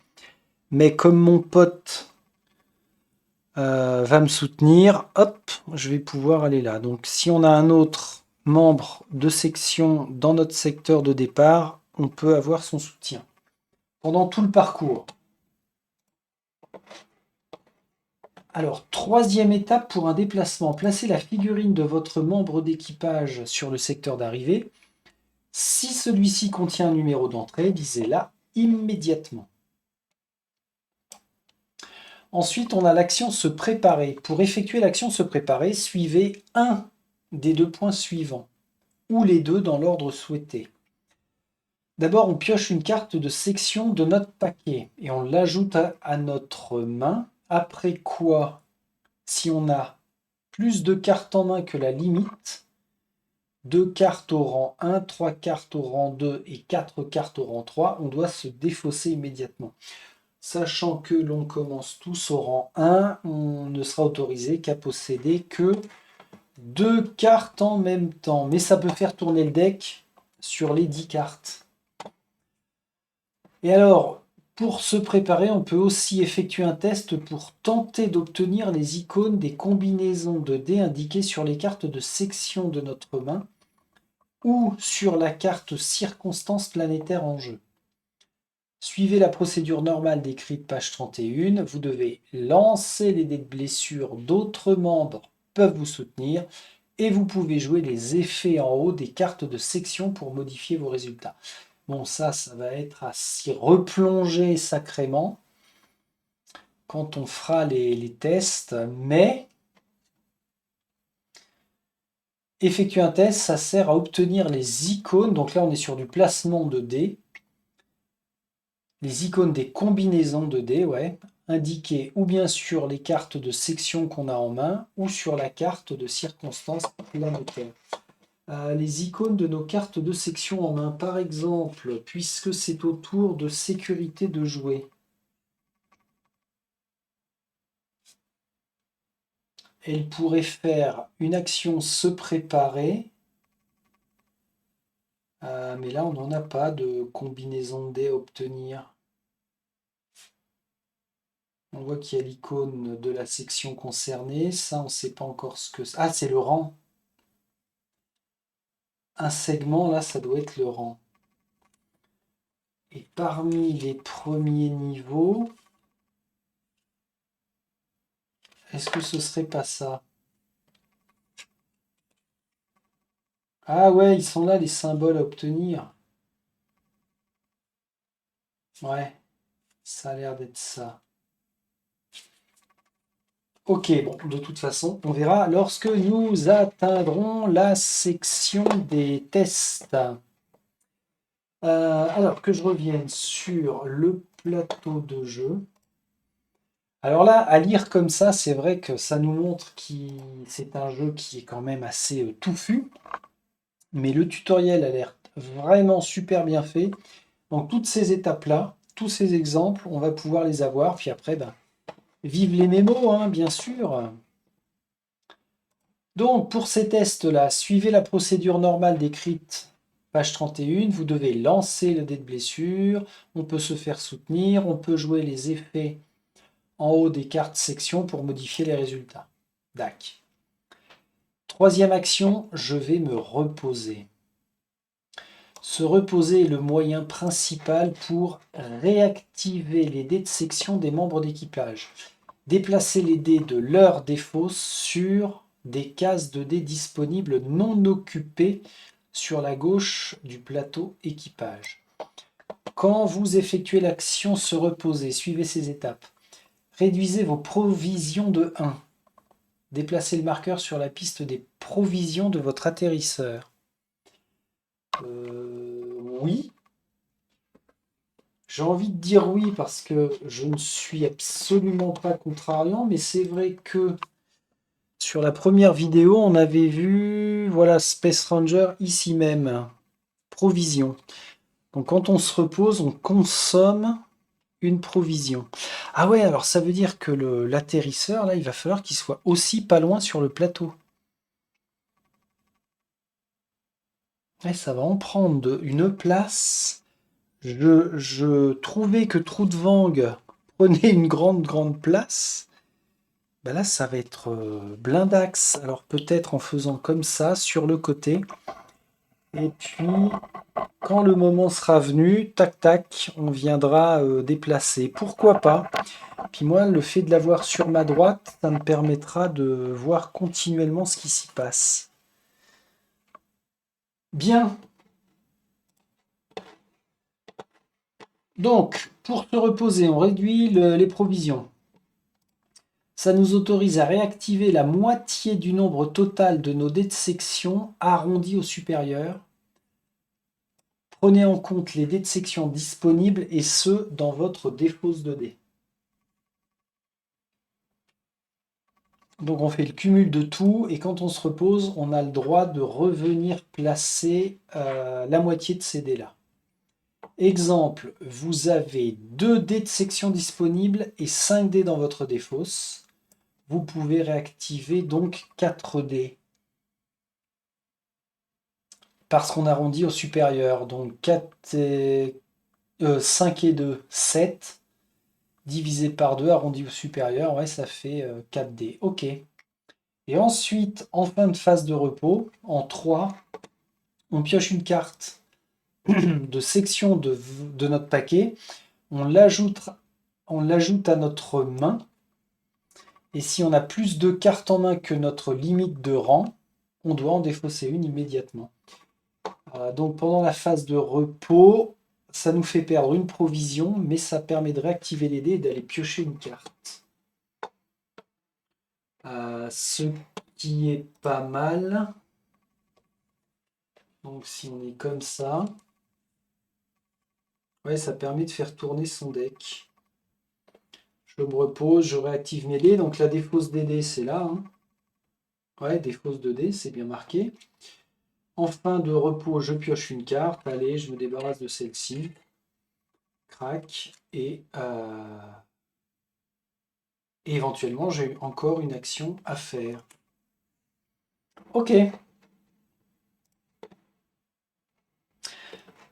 Mais comme mon pote va me soutenir, hop, je vais pouvoir aller là. Donc si on a un autre membre de section dans notre secteur de départ, on peut avoir son soutien pendant tout le parcours. Alors, troisième étape pour un déplacement, placez la figurine de votre membre d'équipage sur le secteur d'arrivée. Si celui-ci contient un numéro d'entrée, lisez-la immédiatement. Ensuite, on a l'action se préparer. Pour effectuer l'action se préparer, suivez un des deux points suivants, ou les deux dans l'ordre souhaité. D'abord, on pioche une carte de section de notre paquet et on l'ajoute à notre main, après quoi, si on a plus de cartes en main que la limite, 2 cartes au rang 1, 3 cartes au rang 2 et 4 cartes au rang 3, on doit se défausser immédiatement. Sachant que l'on commence tous au rang 1, on ne sera autorisé qu'à posséder que 2 cartes en même temps. Mais ça peut faire tourner le deck sur les 10 cartes. Et alors, pour se préparer, on peut aussi effectuer un test pour tenter d'obtenir les icônes des combinaisons de dés indiquées sur les cartes de section de notre main ou sur la carte circonstance planétaire en jeu. Suivez la procédure normale décrite page 31. Vous devez lancer les dés de blessure, d'autres membres peuvent vous soutenir et vous pouvez jouer les effets en haut des cartes de section pour modifier vos résultats. Bon, ça va être à s'y replonger sacrément quand on fera les tests, mais effectuer un test, ça sert à obtenir les icônes. Donc là, on est sur du placement de dés. Les icônes des combinaisons de dés, ouais, indiquées ou bien sur les cartes de section qu'on a en main ou sur la carte de circonstance planétaire. Les icônes de nos cartes de section en main, par exemple, puisque c'est au tour de sécurité de jouer. Elle pourrait faire une action se préparer, mais là on n'en a pas de combinaison de dés à obtenir. On voit qu'il y a l'icône de la section concernée, ça on ne sait pas encore ce que c'est. Ah, c'est le rang. Un segment, là, ça doit être le rang. Et parmi les premiers niveaux, est-ce que ce serait pas ça? Ah ouais, ils sont là, les symboles à obtenir. Ouais, ça a l'air d'être ça. Ok, bon, de toute façon, on verra lorsque nous atteindrons la section des tests. Alors que je revienne sur le plateau de jeu. Alors là, à lire comme ça, c'est vrai que ça nous montre que c'est un jeu qui est quand même assez touffu. Mais le tutoriel a l'air vraiment super bien fait. Donc toutes ces étapes-là, tous ces exemples, on va pouvoir les avoir. Puis après, ben, vive les mémos, hein, bien sûr. Donc pour ces tests-là, suivez la procédure normale décrite, page 31. Vous devez lancer le dé de blessure. On peut se faire soutenir. On peut jouer les effets en haut des cartes section pour modifier les résultats. Dac. Troisième action, je vais me reposer. Se reposer est le moyen principal pour réactiver les dés de section des membres d'équipage. Déplacer les dés de leur défausse sur des cases de dés disponibles non occupées sur la gauche du plateau équipage. Quand vous effectuez l'action se reposer, suivez ces étapes. Réduisez vos provisions de 1. Déplacez le marqueur sur la piste des provisions de votre atterrisseur. Oui. J'ai envie de dire oui parce que je ne suis absolument pas contrariant, mais c'est vrai que sur la première vidéo, on avait vu, voilà, Space Ranger ici même, provision. Donc quand on se repose, on consomme une provision. Ah ouais, alors ça veut dire que l'atterrisseur, là, il va falloir qu'il soit aussi pas loin sur le plateau. Ouais, ça va en prendre une place. Je trouvais que Trou de Vangue prenait une grande place. Ben là, ça va être blindax. Alors peut-être en faisant comme ça, sur le côté. Et puis, quand le moment sera venu, tac tac, on viendra déplacer. Pourquoi pas? Puis moi, le fait de l'avoir sur ma droite, ça me permettra de voir continuellement ce qui s'y passe. Bien. Donc, pour se reposer, on réduit les provisions. Ça nous autorise à réactiver la moitié du nombre total de nos dés de section arrondis au supérieur. Prenez en compte les dés de section disponibles et ceux dans votre défausse de dés. Donc on fait le cumul de tout et quand on se repose, on a le droit de revenir placer la moitié de ces dés-là. Exemple, vous avez 2 dés de section disponibles et 5 dés dans votre défausse. Vous pouvez réactiver donc 4 dés. Parce qu'on arrondit au supérieur. Donc 5 et 2, 7. Divisé par 2, arrondi au supérieur, ouais, ça fait 4 dés. Ok. Et ensuite, en fin de phase de repos, en 3, on pioche une carte de section de notre paquet. On l'ajoute à notre main. Et si on a plus de cartes en main que notre limite de rang, on doit en défausser une immédiatement. Donc pendant la phase de repos, ça nous fait perdre une provision, mais ça permet de réactiver les dés et d'aller piocher une carte. Ce qui est pas mal. Donc si on est comme ça, ouais, ça permet de faire tourner son deck. Je me repose, je réactive mes dés. Donc la défausse des dés, c'est là. Hein. Ouais, défausse de dés, c'est bien marqué. En fin de repos, je pioche une carte. Allez, je me débarrasse de celle-ci. Crac. Et éventuellement, j'ai encore une action à faire. Ok.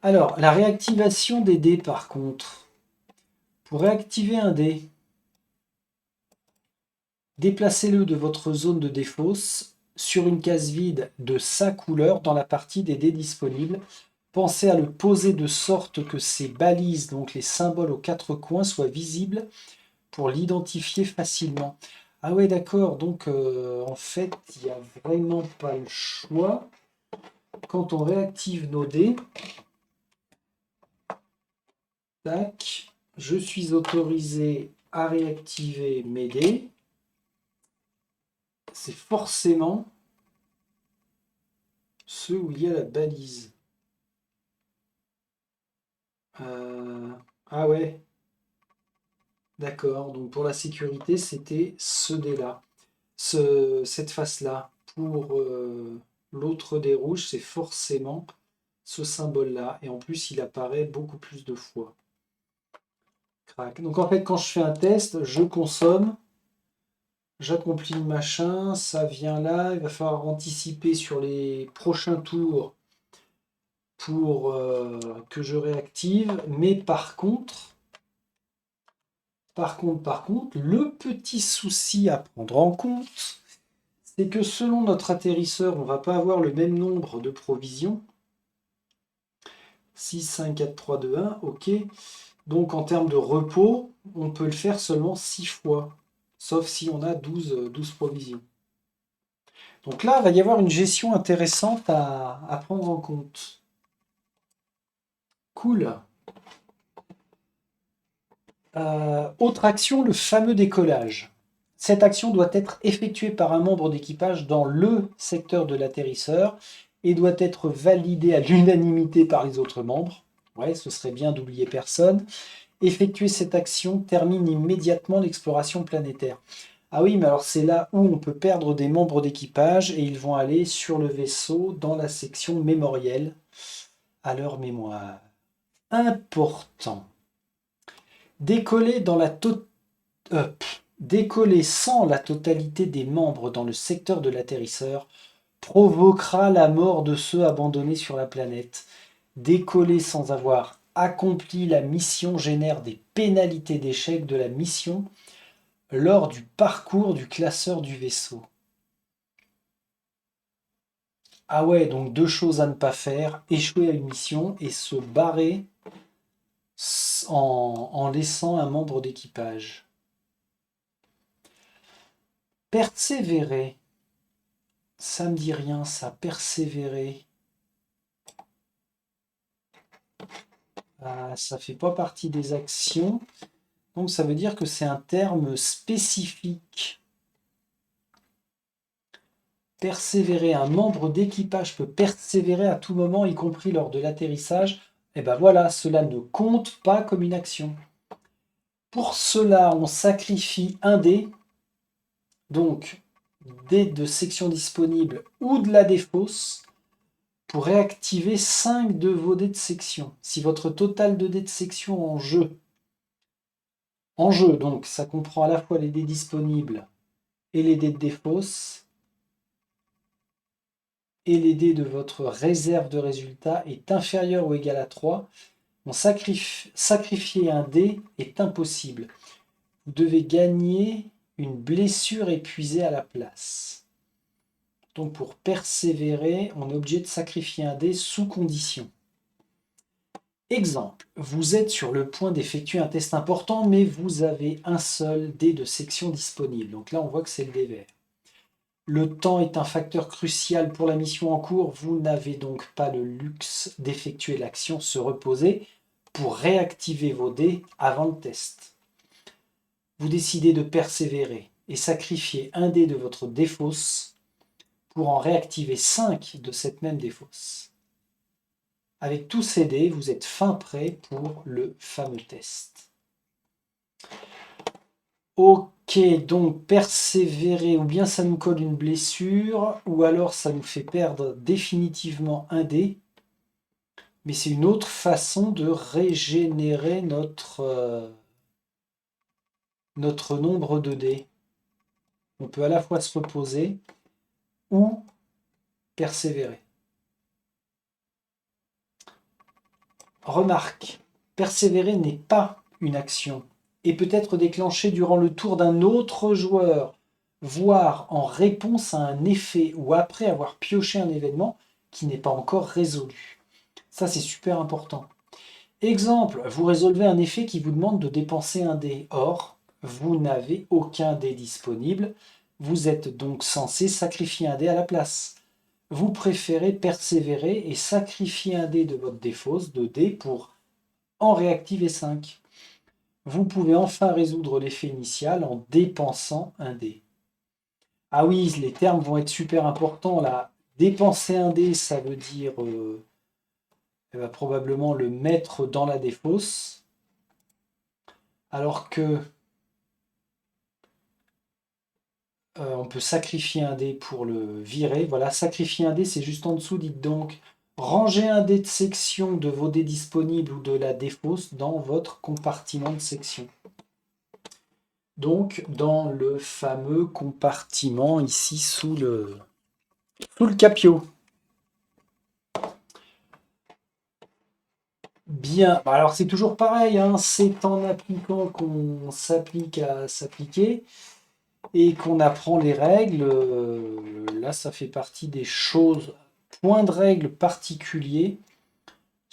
Alors, la réactivation des dés, par contre. Pour réactiver un dé, déplacez-le de votre zone de défausse sur une case vide de sa couleur dans la partie des dés disponibles. Pensez à le poser de sorte que ces balises, donc les symboles aux 4 coins, soient visibles pour l'identifier facilement. Ah ouais, d'accord, donc en fait, il n'y a vraiment pas le choix. Quand on réactive nos dés, tac, je suis autorisé à réactiver mes dés. C'est forcément ceux où il y a la balise. Ah ouais, d'accord. Donc pour la sécurité, c'était ce dé-là. Cette face-là. Pour l'autre dé rouge, c'est forcément ce symbole-là. Et en plus, il apparaît beaucoup plus de fois. Crac. Donc en fait, quand je fais un test, je consomme, j'accomplis le machin, ça vient là. Il va falloir anticiper sur les prochains tours pour que je réactive. Mais par contre, le petit souci à prendre en compte, c'est que selon notre atterrisseur, on ne va pas avoir le même nombre de provisions. 6, 5, 4, 3, 2, 1, ok. Donc en termes de repos, on peut le faire seulement 6 fois, sauf si on a 12 provisions. Donc là, il va y avoir une gestion intéressante à prendre en compte. Cool. Autre action, le fameux décollage. Cette action doit être effectuée par un membre d'équipage dans le secteur de l'atterrisseur et doit être validée à l'unanimité par les autres membres. Ouais, ce serait bien d'oublier personne. Effectuer cette action termine immédiatement l'exploration planétaire. Ah oui, mais alors c'est là où on peut perdre des membres d'équipage et ils vont aller sur le vaisseau dans la section mémorielle à leur mémoire. Important. Décoller dans la décoller sans la totalité des membres dans le secteur de l'atterrisseur provoquera la mort de ceux abandonnés sur la planète. Décoller sans avoir accompli la mission génère des pénalités d'échec de la mission lors du parcours du classeur du vaisseau. Ah ouais, donc deux choses à ne pas faire, échouer à une mission et se barrer en laissant un membre d'équipage. Persévérer. Ça me dit rien, ça, persévérer. Ça fait pas partie des actions. Donc ça veut dire que c'est un terme spécifique. Persévérer, un membre d'équipage peut persévérer à tout moment, y compris lors de l'atterrissage. Et ben voilà, cela ne compte pas comme une action. Pour cela, on sacrifie un dé, donc dé de section disponible ou de la défausse, pour réactiver 5 de vos dés de section. Si votre total de dés de section en jeu, donc ça comprend à la fois les dés disponibles et les dés de défausse, et les dés de votre réserve de résultats est inférieur ou égal à 3, sacrifier un dé est impossible. Vous devez gagner une blessure épuisée à la place. Donc pour persévérer, on est obligé de sacrifier un dé sous condition. Exemple, vous êtes sur le point d'effectuer un test important, mais vous avez un seul dé de section disponible. Donc là, on voit que c'est le dé vert. Le temps est un facteur crucial pour la mission en cours. Vous n'avez donc pas le luxe d'effectuer l'action se reposer pour réactiver vos dés avant le test. Vous décidez de persévérer et sacrifier un dé de votre défausse pour en réactiver 5 de cette même défausse. Avec tous ces dés, vous êtes fin prêt pour le fameux test. Ok, donc persévérer, ou bien ça nous colle une blessure, ou alors ça nous fait perdre définitivement un dé. Mais c'est une autre façon de régénérer notre nombre de dés. On peut à la fois se reposer ou persévérer. Remarque, persévérer n'est pas une action et peut être déclenché durant le tour d'un autre joueur, voire en réponse à un effet ou après avoir pioché un événement qui n'est pas encore résolu. Ça, c'est super important. Exemple, vous résolvez un effet qui vous demande de dépenser un dé. Or, vous n'avez aucun dé disponible. Vous êtes donc censé sacrifier un dé à la place. Vous préférez persévérer et sacrifier un dé de votre défausse de dés pour en réactiver 5. Vous pouvez enfin résoudre l'effet initial en dépensant un dé. Ah oui, les termes vont être super importants là. Dépenser un dé, ça veut dire elle va probablement le mettre dans la défausse. Alors que on peut sacrifier un dé pour le virer. Voilà, sacrifier un dé, c'est juste en dessous. Dites donc, rangez un dé de section de vos dés disponibles ou de la défausse dans votre compartiment de section. Donc, dans le fameux compartiment ici sous le capio. Bien, alors c'est toujours pareil, hein, c'est en appliquant qu'on s'applique à s'appliquer et qu'on apprend les règles. Là, ça fait partie des choses, points de règle particuliers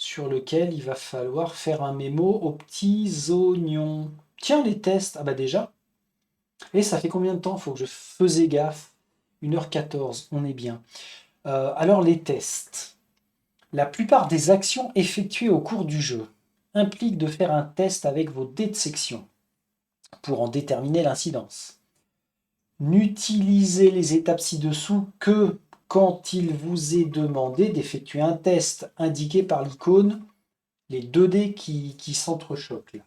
sur lequel il va falloir faire un mémo aux petits oignons. Tiens, les tests. Ah bah déjà. Et ça fait combien de temps? Il faut que je faisais gaffe. 1h14, on est bien. Alors les tests. La plupart des actions effectuées au cours du jeu impliquent de faire un test avec vos dés de section pour en déterminer l'incidence. N'utilisez les étapes ci-dessous que quand il vous est demandé d'effectuer un test indiqué par l'icône, les 2 dés qui s'entrechoquent.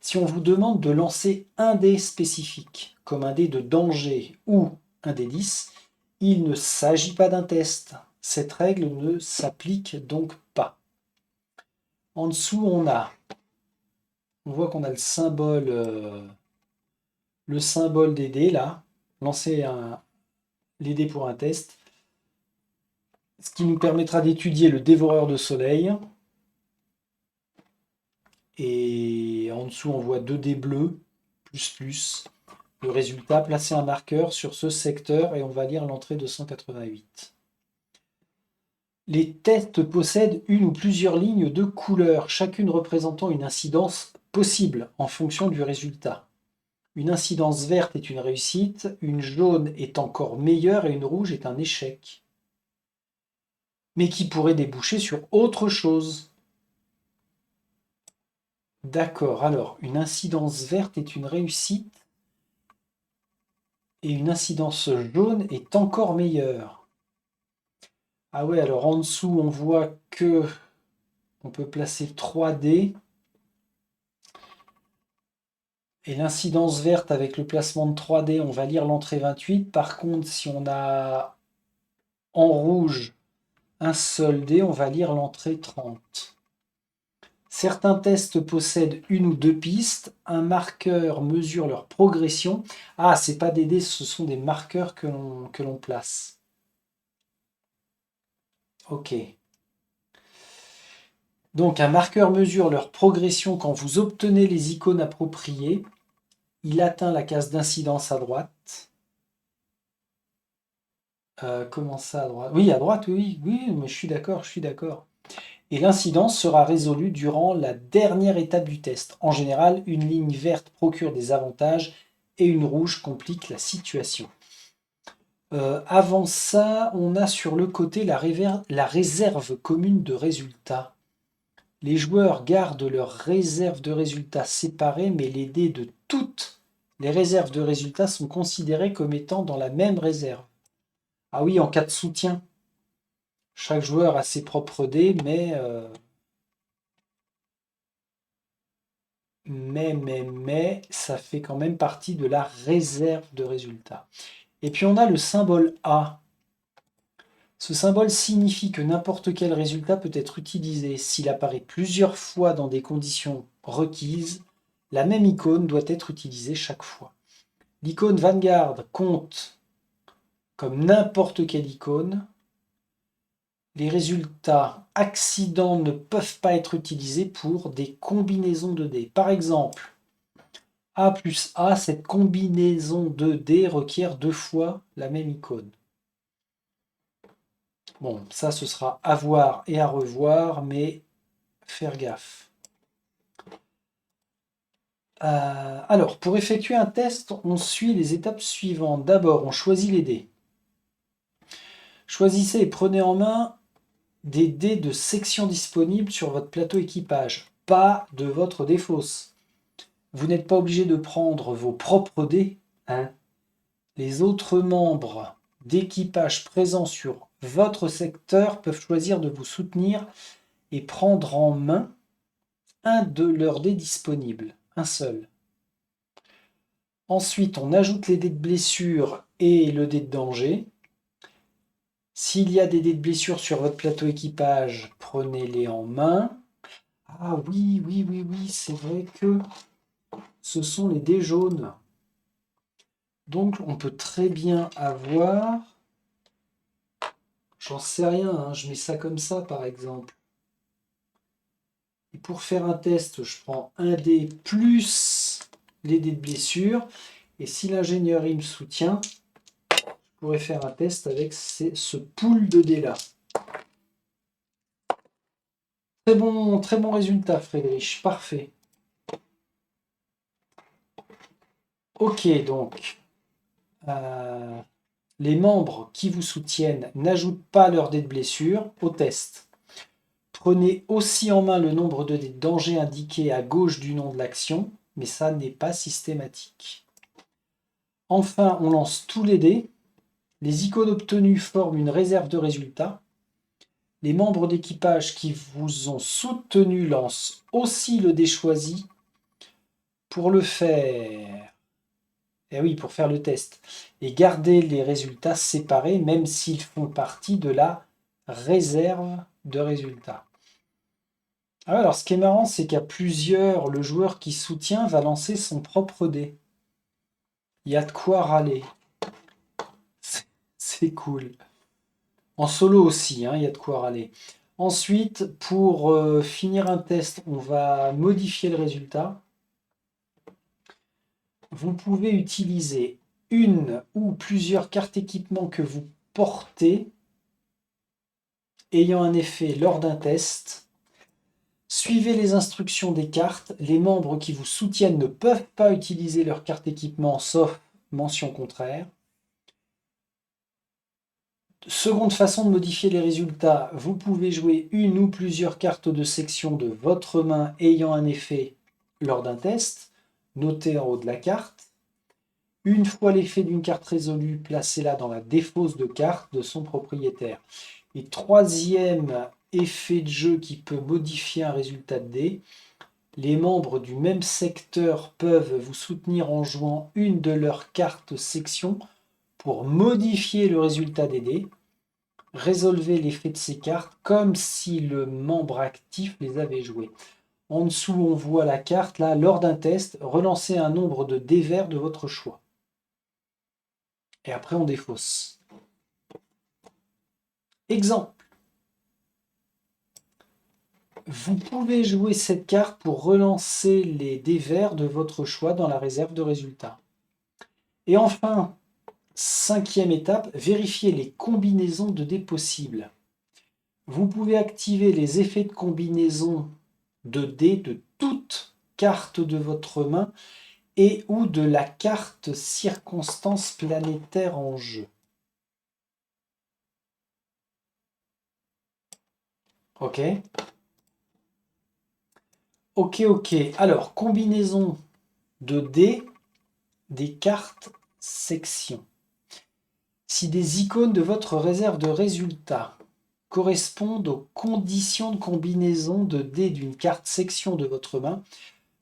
Si on vous demande de lancer un dé spécifique, comme un dé de danger ou un dé 10, il ne s'agit pas d'un test. Cette règle ne s'applique donc pas. En dessous, on voit qu'on a le symbole des dés là. Lancer les dés pour un test. Ce qui nous permettra d'étudier le dévoreur de soleil. Et en dessous, on voit 2 dés bleus, plus. Le résultat, placer un marqueur sur ce secteur et on va lire l'entrée 288. Les tests possèdent une ou plusieurs lignes de couleurs, chacune représentant une incidence possible en fonction du résultat. Une incidence verte est une réussite, une jaune est encore meilleure et une rouge est un échec. Mais qui pourrait déboucher sur autre chose. D'accord, alors une incidence verte est une réussite et une incidence jaune est encore meilleure. Ah ouais, alors en dessous, on voit que on peut placer 3 dés. Et l'incidence verte avec le placement de 3 dés, on va lire l'entrée 28. Par contre, si on a en rouge un seul dé, on va lire l'entrée 30. Certains tests possèdent une ou deux pistes. Un marqueur mesure leur progression. Ah, c'est pas des dés, ce sont des marqueurs que l'on place. Ok. Donc un marqueur mesure leur progression quand vous obtenez les icônes appropriées. Il atteint la case d'incidence à droite. Comment ça à droite? Oui, à droite, oui, mais je suis d'accord. Et l'incidence sera résolue durant la dernière étape du test. En général, une ligne verte procure des avantages et une rouge complique la situation. Avant ça, on a sur le côté la réserve commune de résultats. Les joueurs gardent leur réserve de résultats séparée, mais les dés de toutes les réserves de résultats sont considérés comme étant dans la même réserve. Ah oui, en cas de soutien. Chaque joueur a ses propres dés, mais ça fait quand même partie de la réserve de résultats. Et puis on a le symbole A. Ce symbole signifie que n'importe quel résultat peut être utilisé. S'il apparaît plusieurs fois dans des conditions requises, la même icône doit être utilisée chaque fois. L'icône Vanguard compte comme n'importe quelle icône. Les résultats accidents ne peuvent pas être utilisés pour des combinaisons de dés. Par exemple, A plus A, cette combinaison de dés requiert 2 fois la même icône. Bon, ça ce sera à voir et à revoir, mais faire gaffe. Alors, pour effectuer un test, on suit les étapes suivantes. D'abord, on choisit les dés. Choisissez et prenez en main des dés de section disponibles sur votre plateau équipage, pas de votre défausse. Vous n'êtes pas obligé de prendre vos propres dés, hein. Les autres membres d'équipage présents sur votre secteur peuvent choisir de vous soutenir et prendre en main un de leurs dés disponibles, un seul. Ensuite, on ajoute les dés de blessure et le dé de danger. S'il y a des dés de blessure sur votre plateau équipage, prenez-les en main. Ah oui, c'est vrai que ce sont les dés jaunes. Donc on peut très bien avoir, j'en sais rien, hein, je mets ça comme ça par exemple. Et pour faire un test, je prends un dé plus les dés de blessure. Et si l'ingénierie me soutient, je pourrais faire un test avec ce pool de dés là. très bon résultat, Friedrich. Parfait. Ok, donc, les membres qui vous soutiennent n'ajoutent pas leur dé de blessure au test. Prenez aussi en main le nombre de dés de danger indiqués à gauche du nom de l'action, mais ça n'est pas systématique. Enfin, on lance tous les dés. Les icônes obtenues forment une réserve de résultats. Les membres d'équipage qui vous ont soutenu lancent aussi le dé choisi pour le faire. Eh oui, pour faire le test. Et garder les résultats séparés, même s'ils font partie de la réserve de résultats. Ah ouais, alors ce qui est marrant, c'est qu'à plusieurs, le joueur qui soutient va lancer son propre dé. Il y a de quoi râler. C'est cool. En solo aussi, hein, il y a de quoi râler. Ensuite, pour finir un test, on va modifier le résultat. Vous pouvez utiliser une ou plusieurs cartes équipement que vous portez ayant un effet lors d'un test. Suivez les instructions des cartes. Les membres qui vous soutiennent ne peuvent pas utiliser leur carte équipement sauf mention contraire. Seconde façon de modifier les résultats, vous pouvez jouer une ou plusieurs cartes de section de votre main ayant un effet lors d'un test, notez en haut de la carte. Une fois l'effet d'une carte résolue, placez-la dans la défausse de carte de son propriétaire. Et troisième effet de jeu qui peut modifier un résultat de dé, les membres du même secteur peuvent vous soutenir en jouant une de leurs cartes section pour modifier le résultat des dés. Résolvez l'effet de ces cartes comme si le membre actif les avait jouées. En dessous, on voit la carte, là, lors d'un test, relancez un nombre de dés verts de votre choix. Et après, on défausse. Exemple. Vous pouvez jouer cette carte pour relancer les dés verts de votre choix dans la réserve de résultats. Et enfin, cinquième étape, vérifiez les combinaisons de dés possibles. Vous pouvez activer les effets de combinaison de dés de toute carte de votre main et ou de la carte circonstance planétaire en jeu. Ok. Ok. Alors, combinaison de dés des cartes section. Si des icônes de votre réserve de résultats correspondent aux conditions de combinaison de dés d'une carte section de votre main,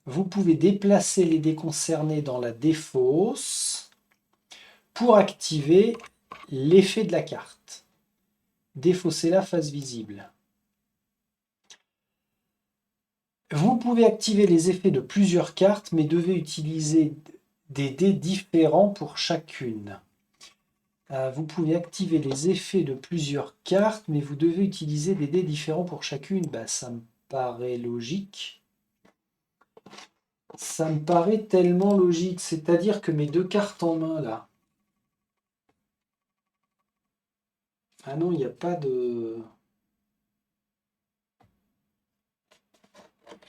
vous pouvez déplacer les dés concernés dans la défausse pour activer l'effet de la carte. Défausser la face visible. Vous pouvez activer les effets de plusieurs cartes, mais devez utiliser des dés différents pour chacune. Vous pouvez activer les effets de plusieurs cartes, mais vous devez utiliser des dés différents pour chacune. Ça me paraît logique. Ça me paraît tellement logique. C'est-à-dire que mes deux cartes en main, là. Ah non, il n'y a pas de...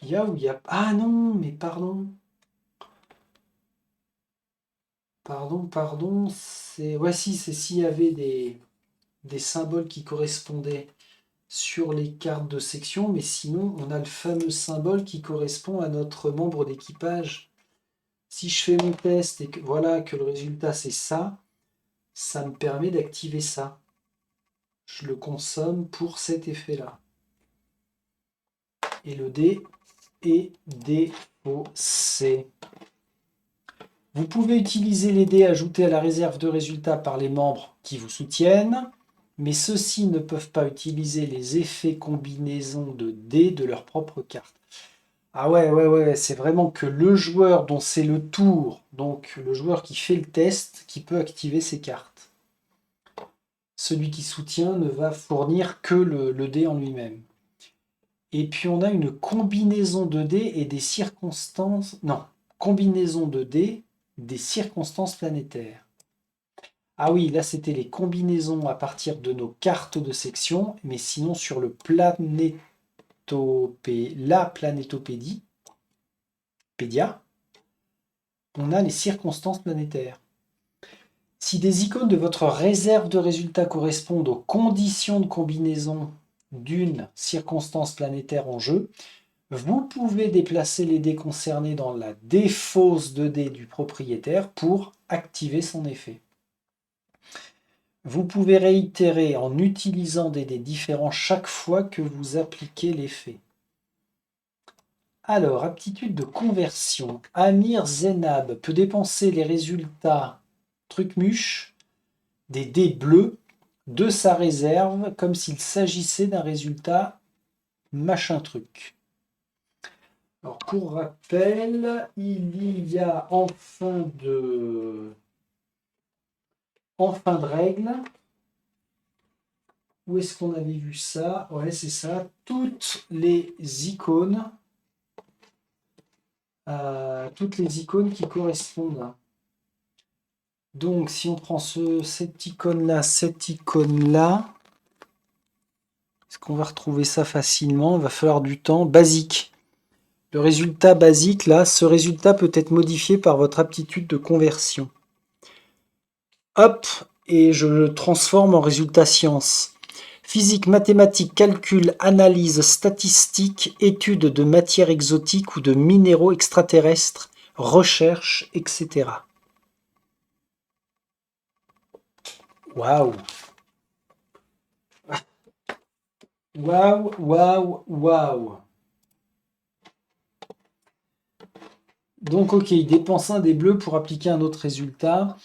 Il y a ou il y a... Ah non, mais pardon. Pardon. C'est... Ouais, si, c'est s'il y avait des symboles qui correspondaient sur les cartes de section, mais sinon, on a le fameux symbole qui correspond à notre membre d'équipage. Si je fais mon test et que voilà que le résultat c'est ça, ça me permet d'activer ça. Je le consomme pour cet effet-là. Et le dé est défaussé. Vous pouvez utiliser les dés ajoutés à la réserve de résultats par les membres qui vous soutiennent, mais ceux-ci ne peuvent pas utiliser les effets combinaisons de dés de leur propre carte. Ah ouais, c'est vraiment que le joueur dont c'est le tour, donc le joueur qui fait le test, qui peut activer ses cartes. Celui qui soutient ne va fournir que le dé en lui-même. Et puis on a une combinaison de dés et des circonstances... Non, combinaison de dés des circonstances planétaires. Ah oui, là c'était les combinaisons à partir de nos cartes de section, mais sinon sur le planétaire. la planétopédie, Pédia, on a les circonstances planétaires. Si des icônes de votre réserve de résultats correspondent aux conditions de combinaison d'une circonstance planétaire en jeu, vous pouvez déplacer les dés concernés dans la défausse de dés du propriétaire pour activer son effet. Vous pouvez réitérer en utilisant des dés différents chaque fois que vous appliquez l'effet. Alors, aptitude de conversion. Amir Zenab peut dépenser les résultats truc-muche des dés bleus de sa réserve comme s'il s'agissait d'un résultat machin truc. Alors, pour rappel, il y a en fin de règle, où est-ce qu'on avait vu ça? Ouais, c'est ça. Toutes les icônes qui correspondent. Donc, si on prend cette icône-là, est-ce qu'on va retrouver ça facilement? Il va falloir du temps. Basique. Le résultat basique, là, ce résultat peut être modifié par votre aptitude de conversion. Hop, et je le transforme en résultat science. Physique, mathématiques, calcul, analyse, statistique, étude de matières exotiques ou de minéraux extraterrestres, recherche, etc. Waouh! Waouh, waouh, waouh! Donc, ok, il dépense un des bleus pour appliquer un autre résultat.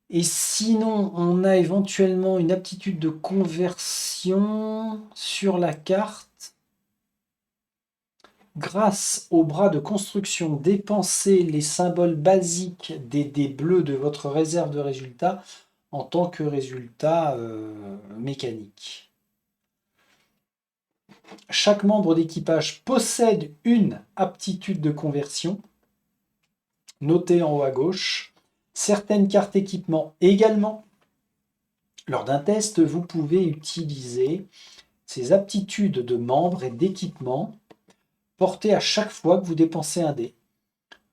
Et sinon, on a éventuellement une aptitude de conversion sur la carte. Grâce au bras de construction, dépensez les symboles basiques des dés bleus de votre réserve de résultats en tant que résultat mécanique. Chaque membre d'équipage possède une aptitude de conversion, notée en haut à gauche. Certaines cartes équipement également. Lors d'un test, vous pouvez utiliser ces aptitudes de membres et d'équipement portées à chaque fois que vous dépensez un dé.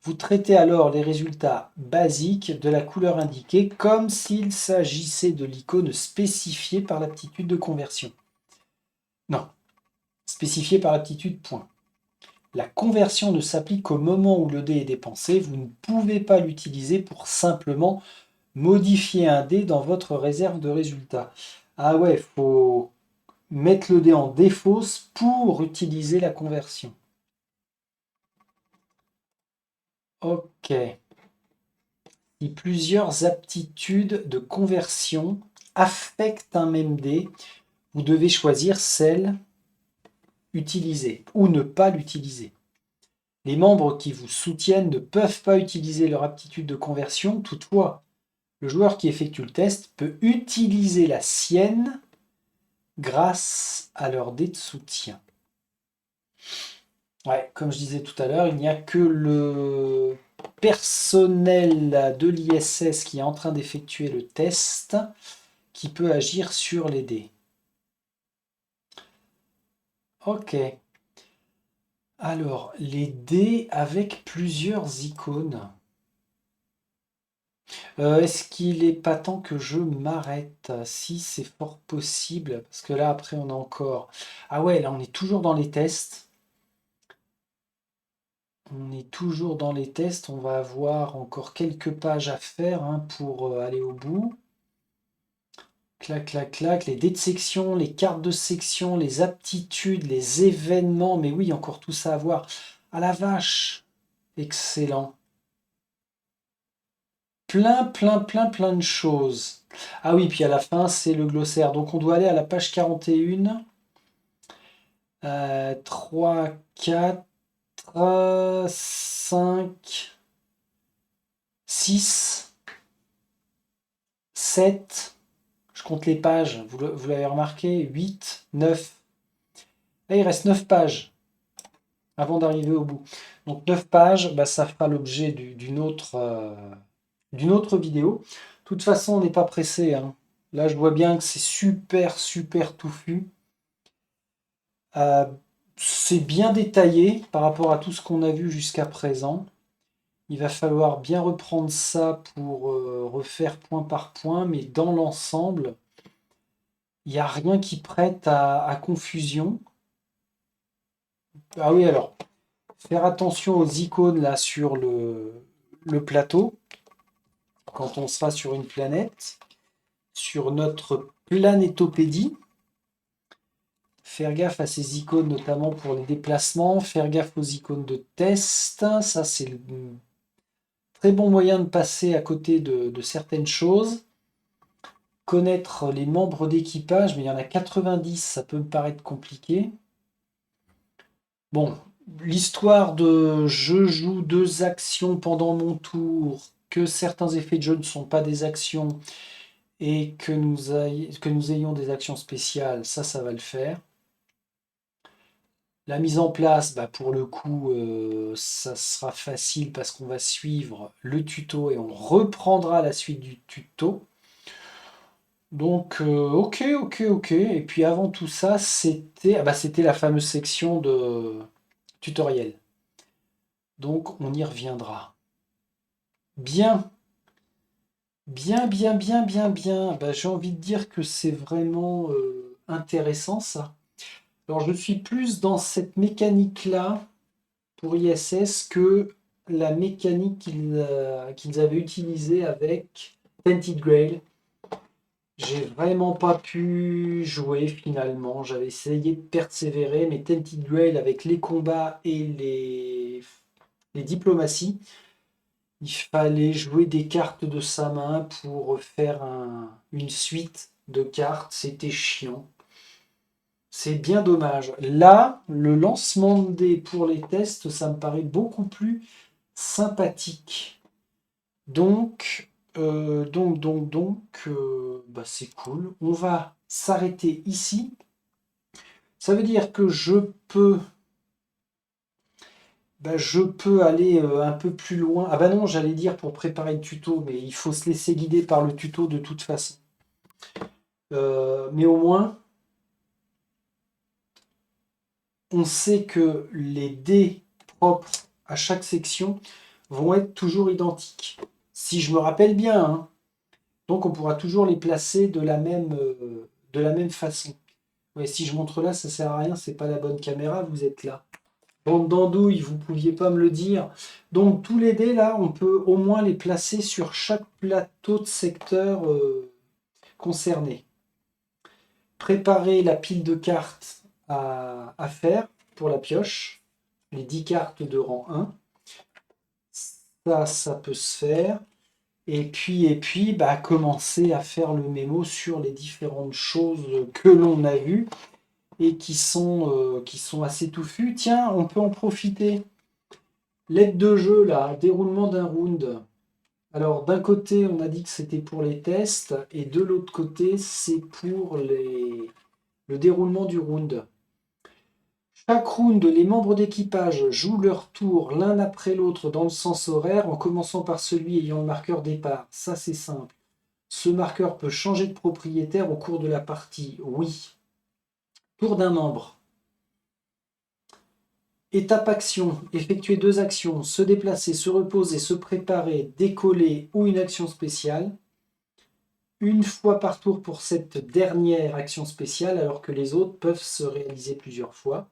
Vous traitez alors les résultats basiques de la couleur indiquée comme s'il s'agissait de l'icône spécifiée par l'aptitude de conversion. Non, spécifiée par l'aptitude point. La conversion ne s'applique qu'au moment où le dé est dépensé. Vous ne pouvez pas l'utiliser pour simplement modifier un dé dans votre réserve de résultats. Ah ouais, il faut mettre le dé en défausse pour utiliser la conversion. Ok. Si plusieurs aptitudes de conversion affectent un même dé, vous devez choisir celle utilisée ou ne pas l'utiliser. Les membres qui vous soutiennent ne peuvent pas utiliser leur aptitude de conversion. Toutefois, le joueur qui effectue le test peut utiliser la sienne grâce à leur dé de soutien. Ouais, comme je disais tout à l'heure, il n'y a que le personnel de l'ISS qui est en train d'effectuer le test qui peut agir sur les dés. Ok. Alors, les dés avec plusieurs icônes. Est-ce qu'il est pas temps que je m'arrête? Si, c'est fort possible, parce que là, après, on a encore... Ah ouais, là, on est toujours dans les tests. On est toujours dans les tests. On va avoir encore quelques pages à faire pour aller au bout. Clac, clac, clac. Les dés de section, les cartes de section, les aptitudes, les événements. Mais oui, encore tout ça à voir. Ah la vache! Excellent. Plein de choses. Ah oui, puis à la fin, c'est le glossaire. Donc on doit aller à la page 41. 3, 4, 5, 6, 7. Je compte les pages, vous l'avez remarqué, 8, 9. Là, il reste 9 pages avant d'arriver au bout. Donc 9 pages, bah, ça fera l'objet d'une autre vidéo. De toute façon, on n'est pas pressé. Là, je vois bien que c'est super touffu. C'est bien détaillé par rapport à tout ce qu'on a vu jusqu'à présent. Il va falloir bien reprendre ça pour refaire point par point, mais dans l'ensemble, il n'y a rien qui prête à confusion. Ah oui, alors, faire attention aux icônes là sur le plateau, quand on sera sur une planète, sur notre planétopédie. Faire gaffe à ces icônes, notamment pour les déplacements, faire gaffe aux icônes de test. Ça, c'est le très bon moyen de passer à côté de certaines choses. Connaître les membres d'équipage, mais il y en a 90, ça peut me paraître compliqué. Bon, l'histoire de je joue 2 actions pendant mon tour, que certains effets de jeu ne sont pas des actions et que nous ayons des actions spéciales, ça va le faire. La mise en place, bah, pour le coup, ça sera facile parce qu'on va suivre le tuto et on reprendra la suite du tuto. Donc, ok, ok, ok. Et puis avant tout ça, c'était la fameuse section de tutoriel. Donc, on y reviendra. Bien, bien, bien, bien, bien, bien. Bah, j'ai envie de dire que c'est vraiment intéressant ça. Alors, je suis plus dans cette mécanique-là pour ISS que la mécanique qu'ils avaient utilisée avec Tented Grail. J'ai vraiment pas pu jouer finalement. J'avais essayé de persévérer, mais Tented Grail avec les combats et les diplomaties, il fallait jouer des cartes de sa main pour faire une suite de cartes. C'était chiant. C'est bien dommage. Là, le lancement de dés pour les tests, ça me paraît beaucoup plus sympathique. Donc, bah, c'est cool. On va s'arrêter ici. Ça veut dire que je peux aller un peu plus loin. Ah bah non, j'allais dire pour préparer le tuto, mais il faut se laisser guider par le tuto de toute façon. Mais au moins, on sait que les dés propres à chaque section vont être toujours identiques. Si je me rappelle bien, hein. Donc on pourra toujours les placer de la même façon. Ouais, si je montre là, ça sert à rien, c'est pas la bonne caméra, vous êtes là. Bande d'andouille, vous pouviez pas me le dire. Donc tous les dés là, on peut au moins les placer sur chaque plateau de secteur concerné. Préparer la pile de cartes à faire pour la pioche, les 10 cartes de rang 1. Ça peut se faire. Et puis bah, commencer à faire le mémo sur les différentes choses que l'on a vues et qui sont assez touffues. Tiens, on peut en profiter. L'aide de jeu, là, déroulement d'un round. Alors, d'un côté, on a dit que c'était pour les tests, et de l'autre côté, c'est pour le déroulement du round. Chaque round, les membres d'équipage jouent leur tour l'un après l'autre dans le sens horaire, en commençant par celui ayant le marqueur départ. Ça, c'est simple. Ce marqueur peut changer de propriétaire au cours de la partie. Oui. Tour d'un membre. Étape action. Effectuer 2 actions. Se déplacer, se reposer, se préparer, décoller ou une action spéciale. Une fois par tour pour cette dernière action spéciale, alors que les autres peuvent se réaliser plusieurs fois.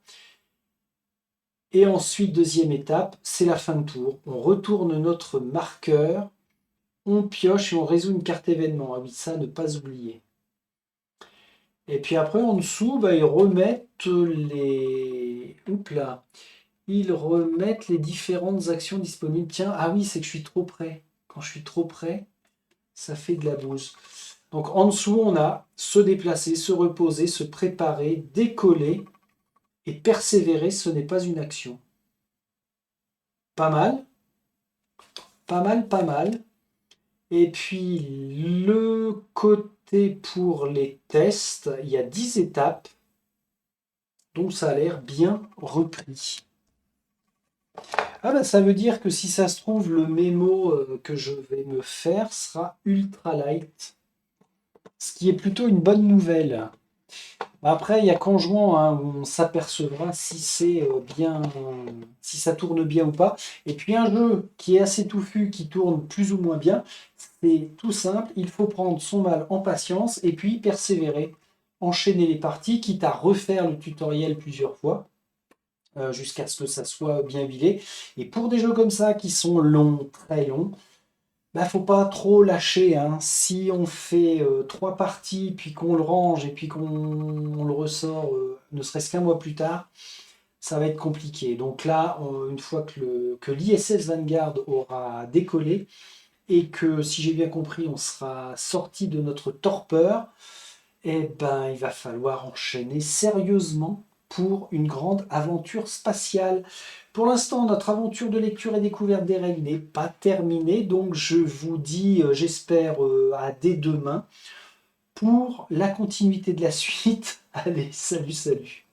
Et ensuite, deuxième étape, c'est la fin de tour. On retourne notre marqueur, on pioche et on résout une carte événement. Ah oui, ça, ne pas oublier. Et puis après, en dessous, bah, ils remettent les... Oups là. Ils remettent les différentes actions disponibles. Tiens, ah oui, c'est que je suis trop près. Quand je suis trop près, ça fait de la bouse. Donc en dessous, on a se déplacer, se reposer, se préparer, décoller et persévérer, ce n'est pas une action. Pas mal, pas mal, pas mal. Et puis le côté pour les tests, il y a 10 étapes. Donc ça a l'air bien repris. Ah bah ça veut dire que si ça se trouve, le mémo que je vais me faire sera ultra light. Ce qui est plutôt une bonne nouvelle. Après, il y a qu'en jouant hein, où on s'apercevra si c'est bien, si ça tourne bien ou pas. Et puis un jeu qui est assez touffu, qui tourne plus ou moins bien, c'est tout simple. Il faut prendre son mal en patience et puis persévérer, enchaîner les parties, quitte à refaire le tutoriel plusieurs fois jusqu'à ce que ça soit bien huilé. Et pour des jeux comme ça qui sont longs, très longs, bah, faut pas trop lâcher, hein. Si on fait 3 parties, puis qu'on le range et puis qu'on on le ressort, ne serait-ce qu'un mois plus tard, ça va être compliqué. Donc là, une fois que l'ISS Vanguard aura décollé et que, si j'ai bien compris, on sera sorti de notre torpeur, eh ben, il va falloir enchaîner sérieusement pour une grande aventure spatiale. Pour l'instant, notre aventure de lecture et découverte des règles n'est pas terminée, donc je vous dis, j'espère, à dès demain pour la continuité de la suite. Allez, salut, salut.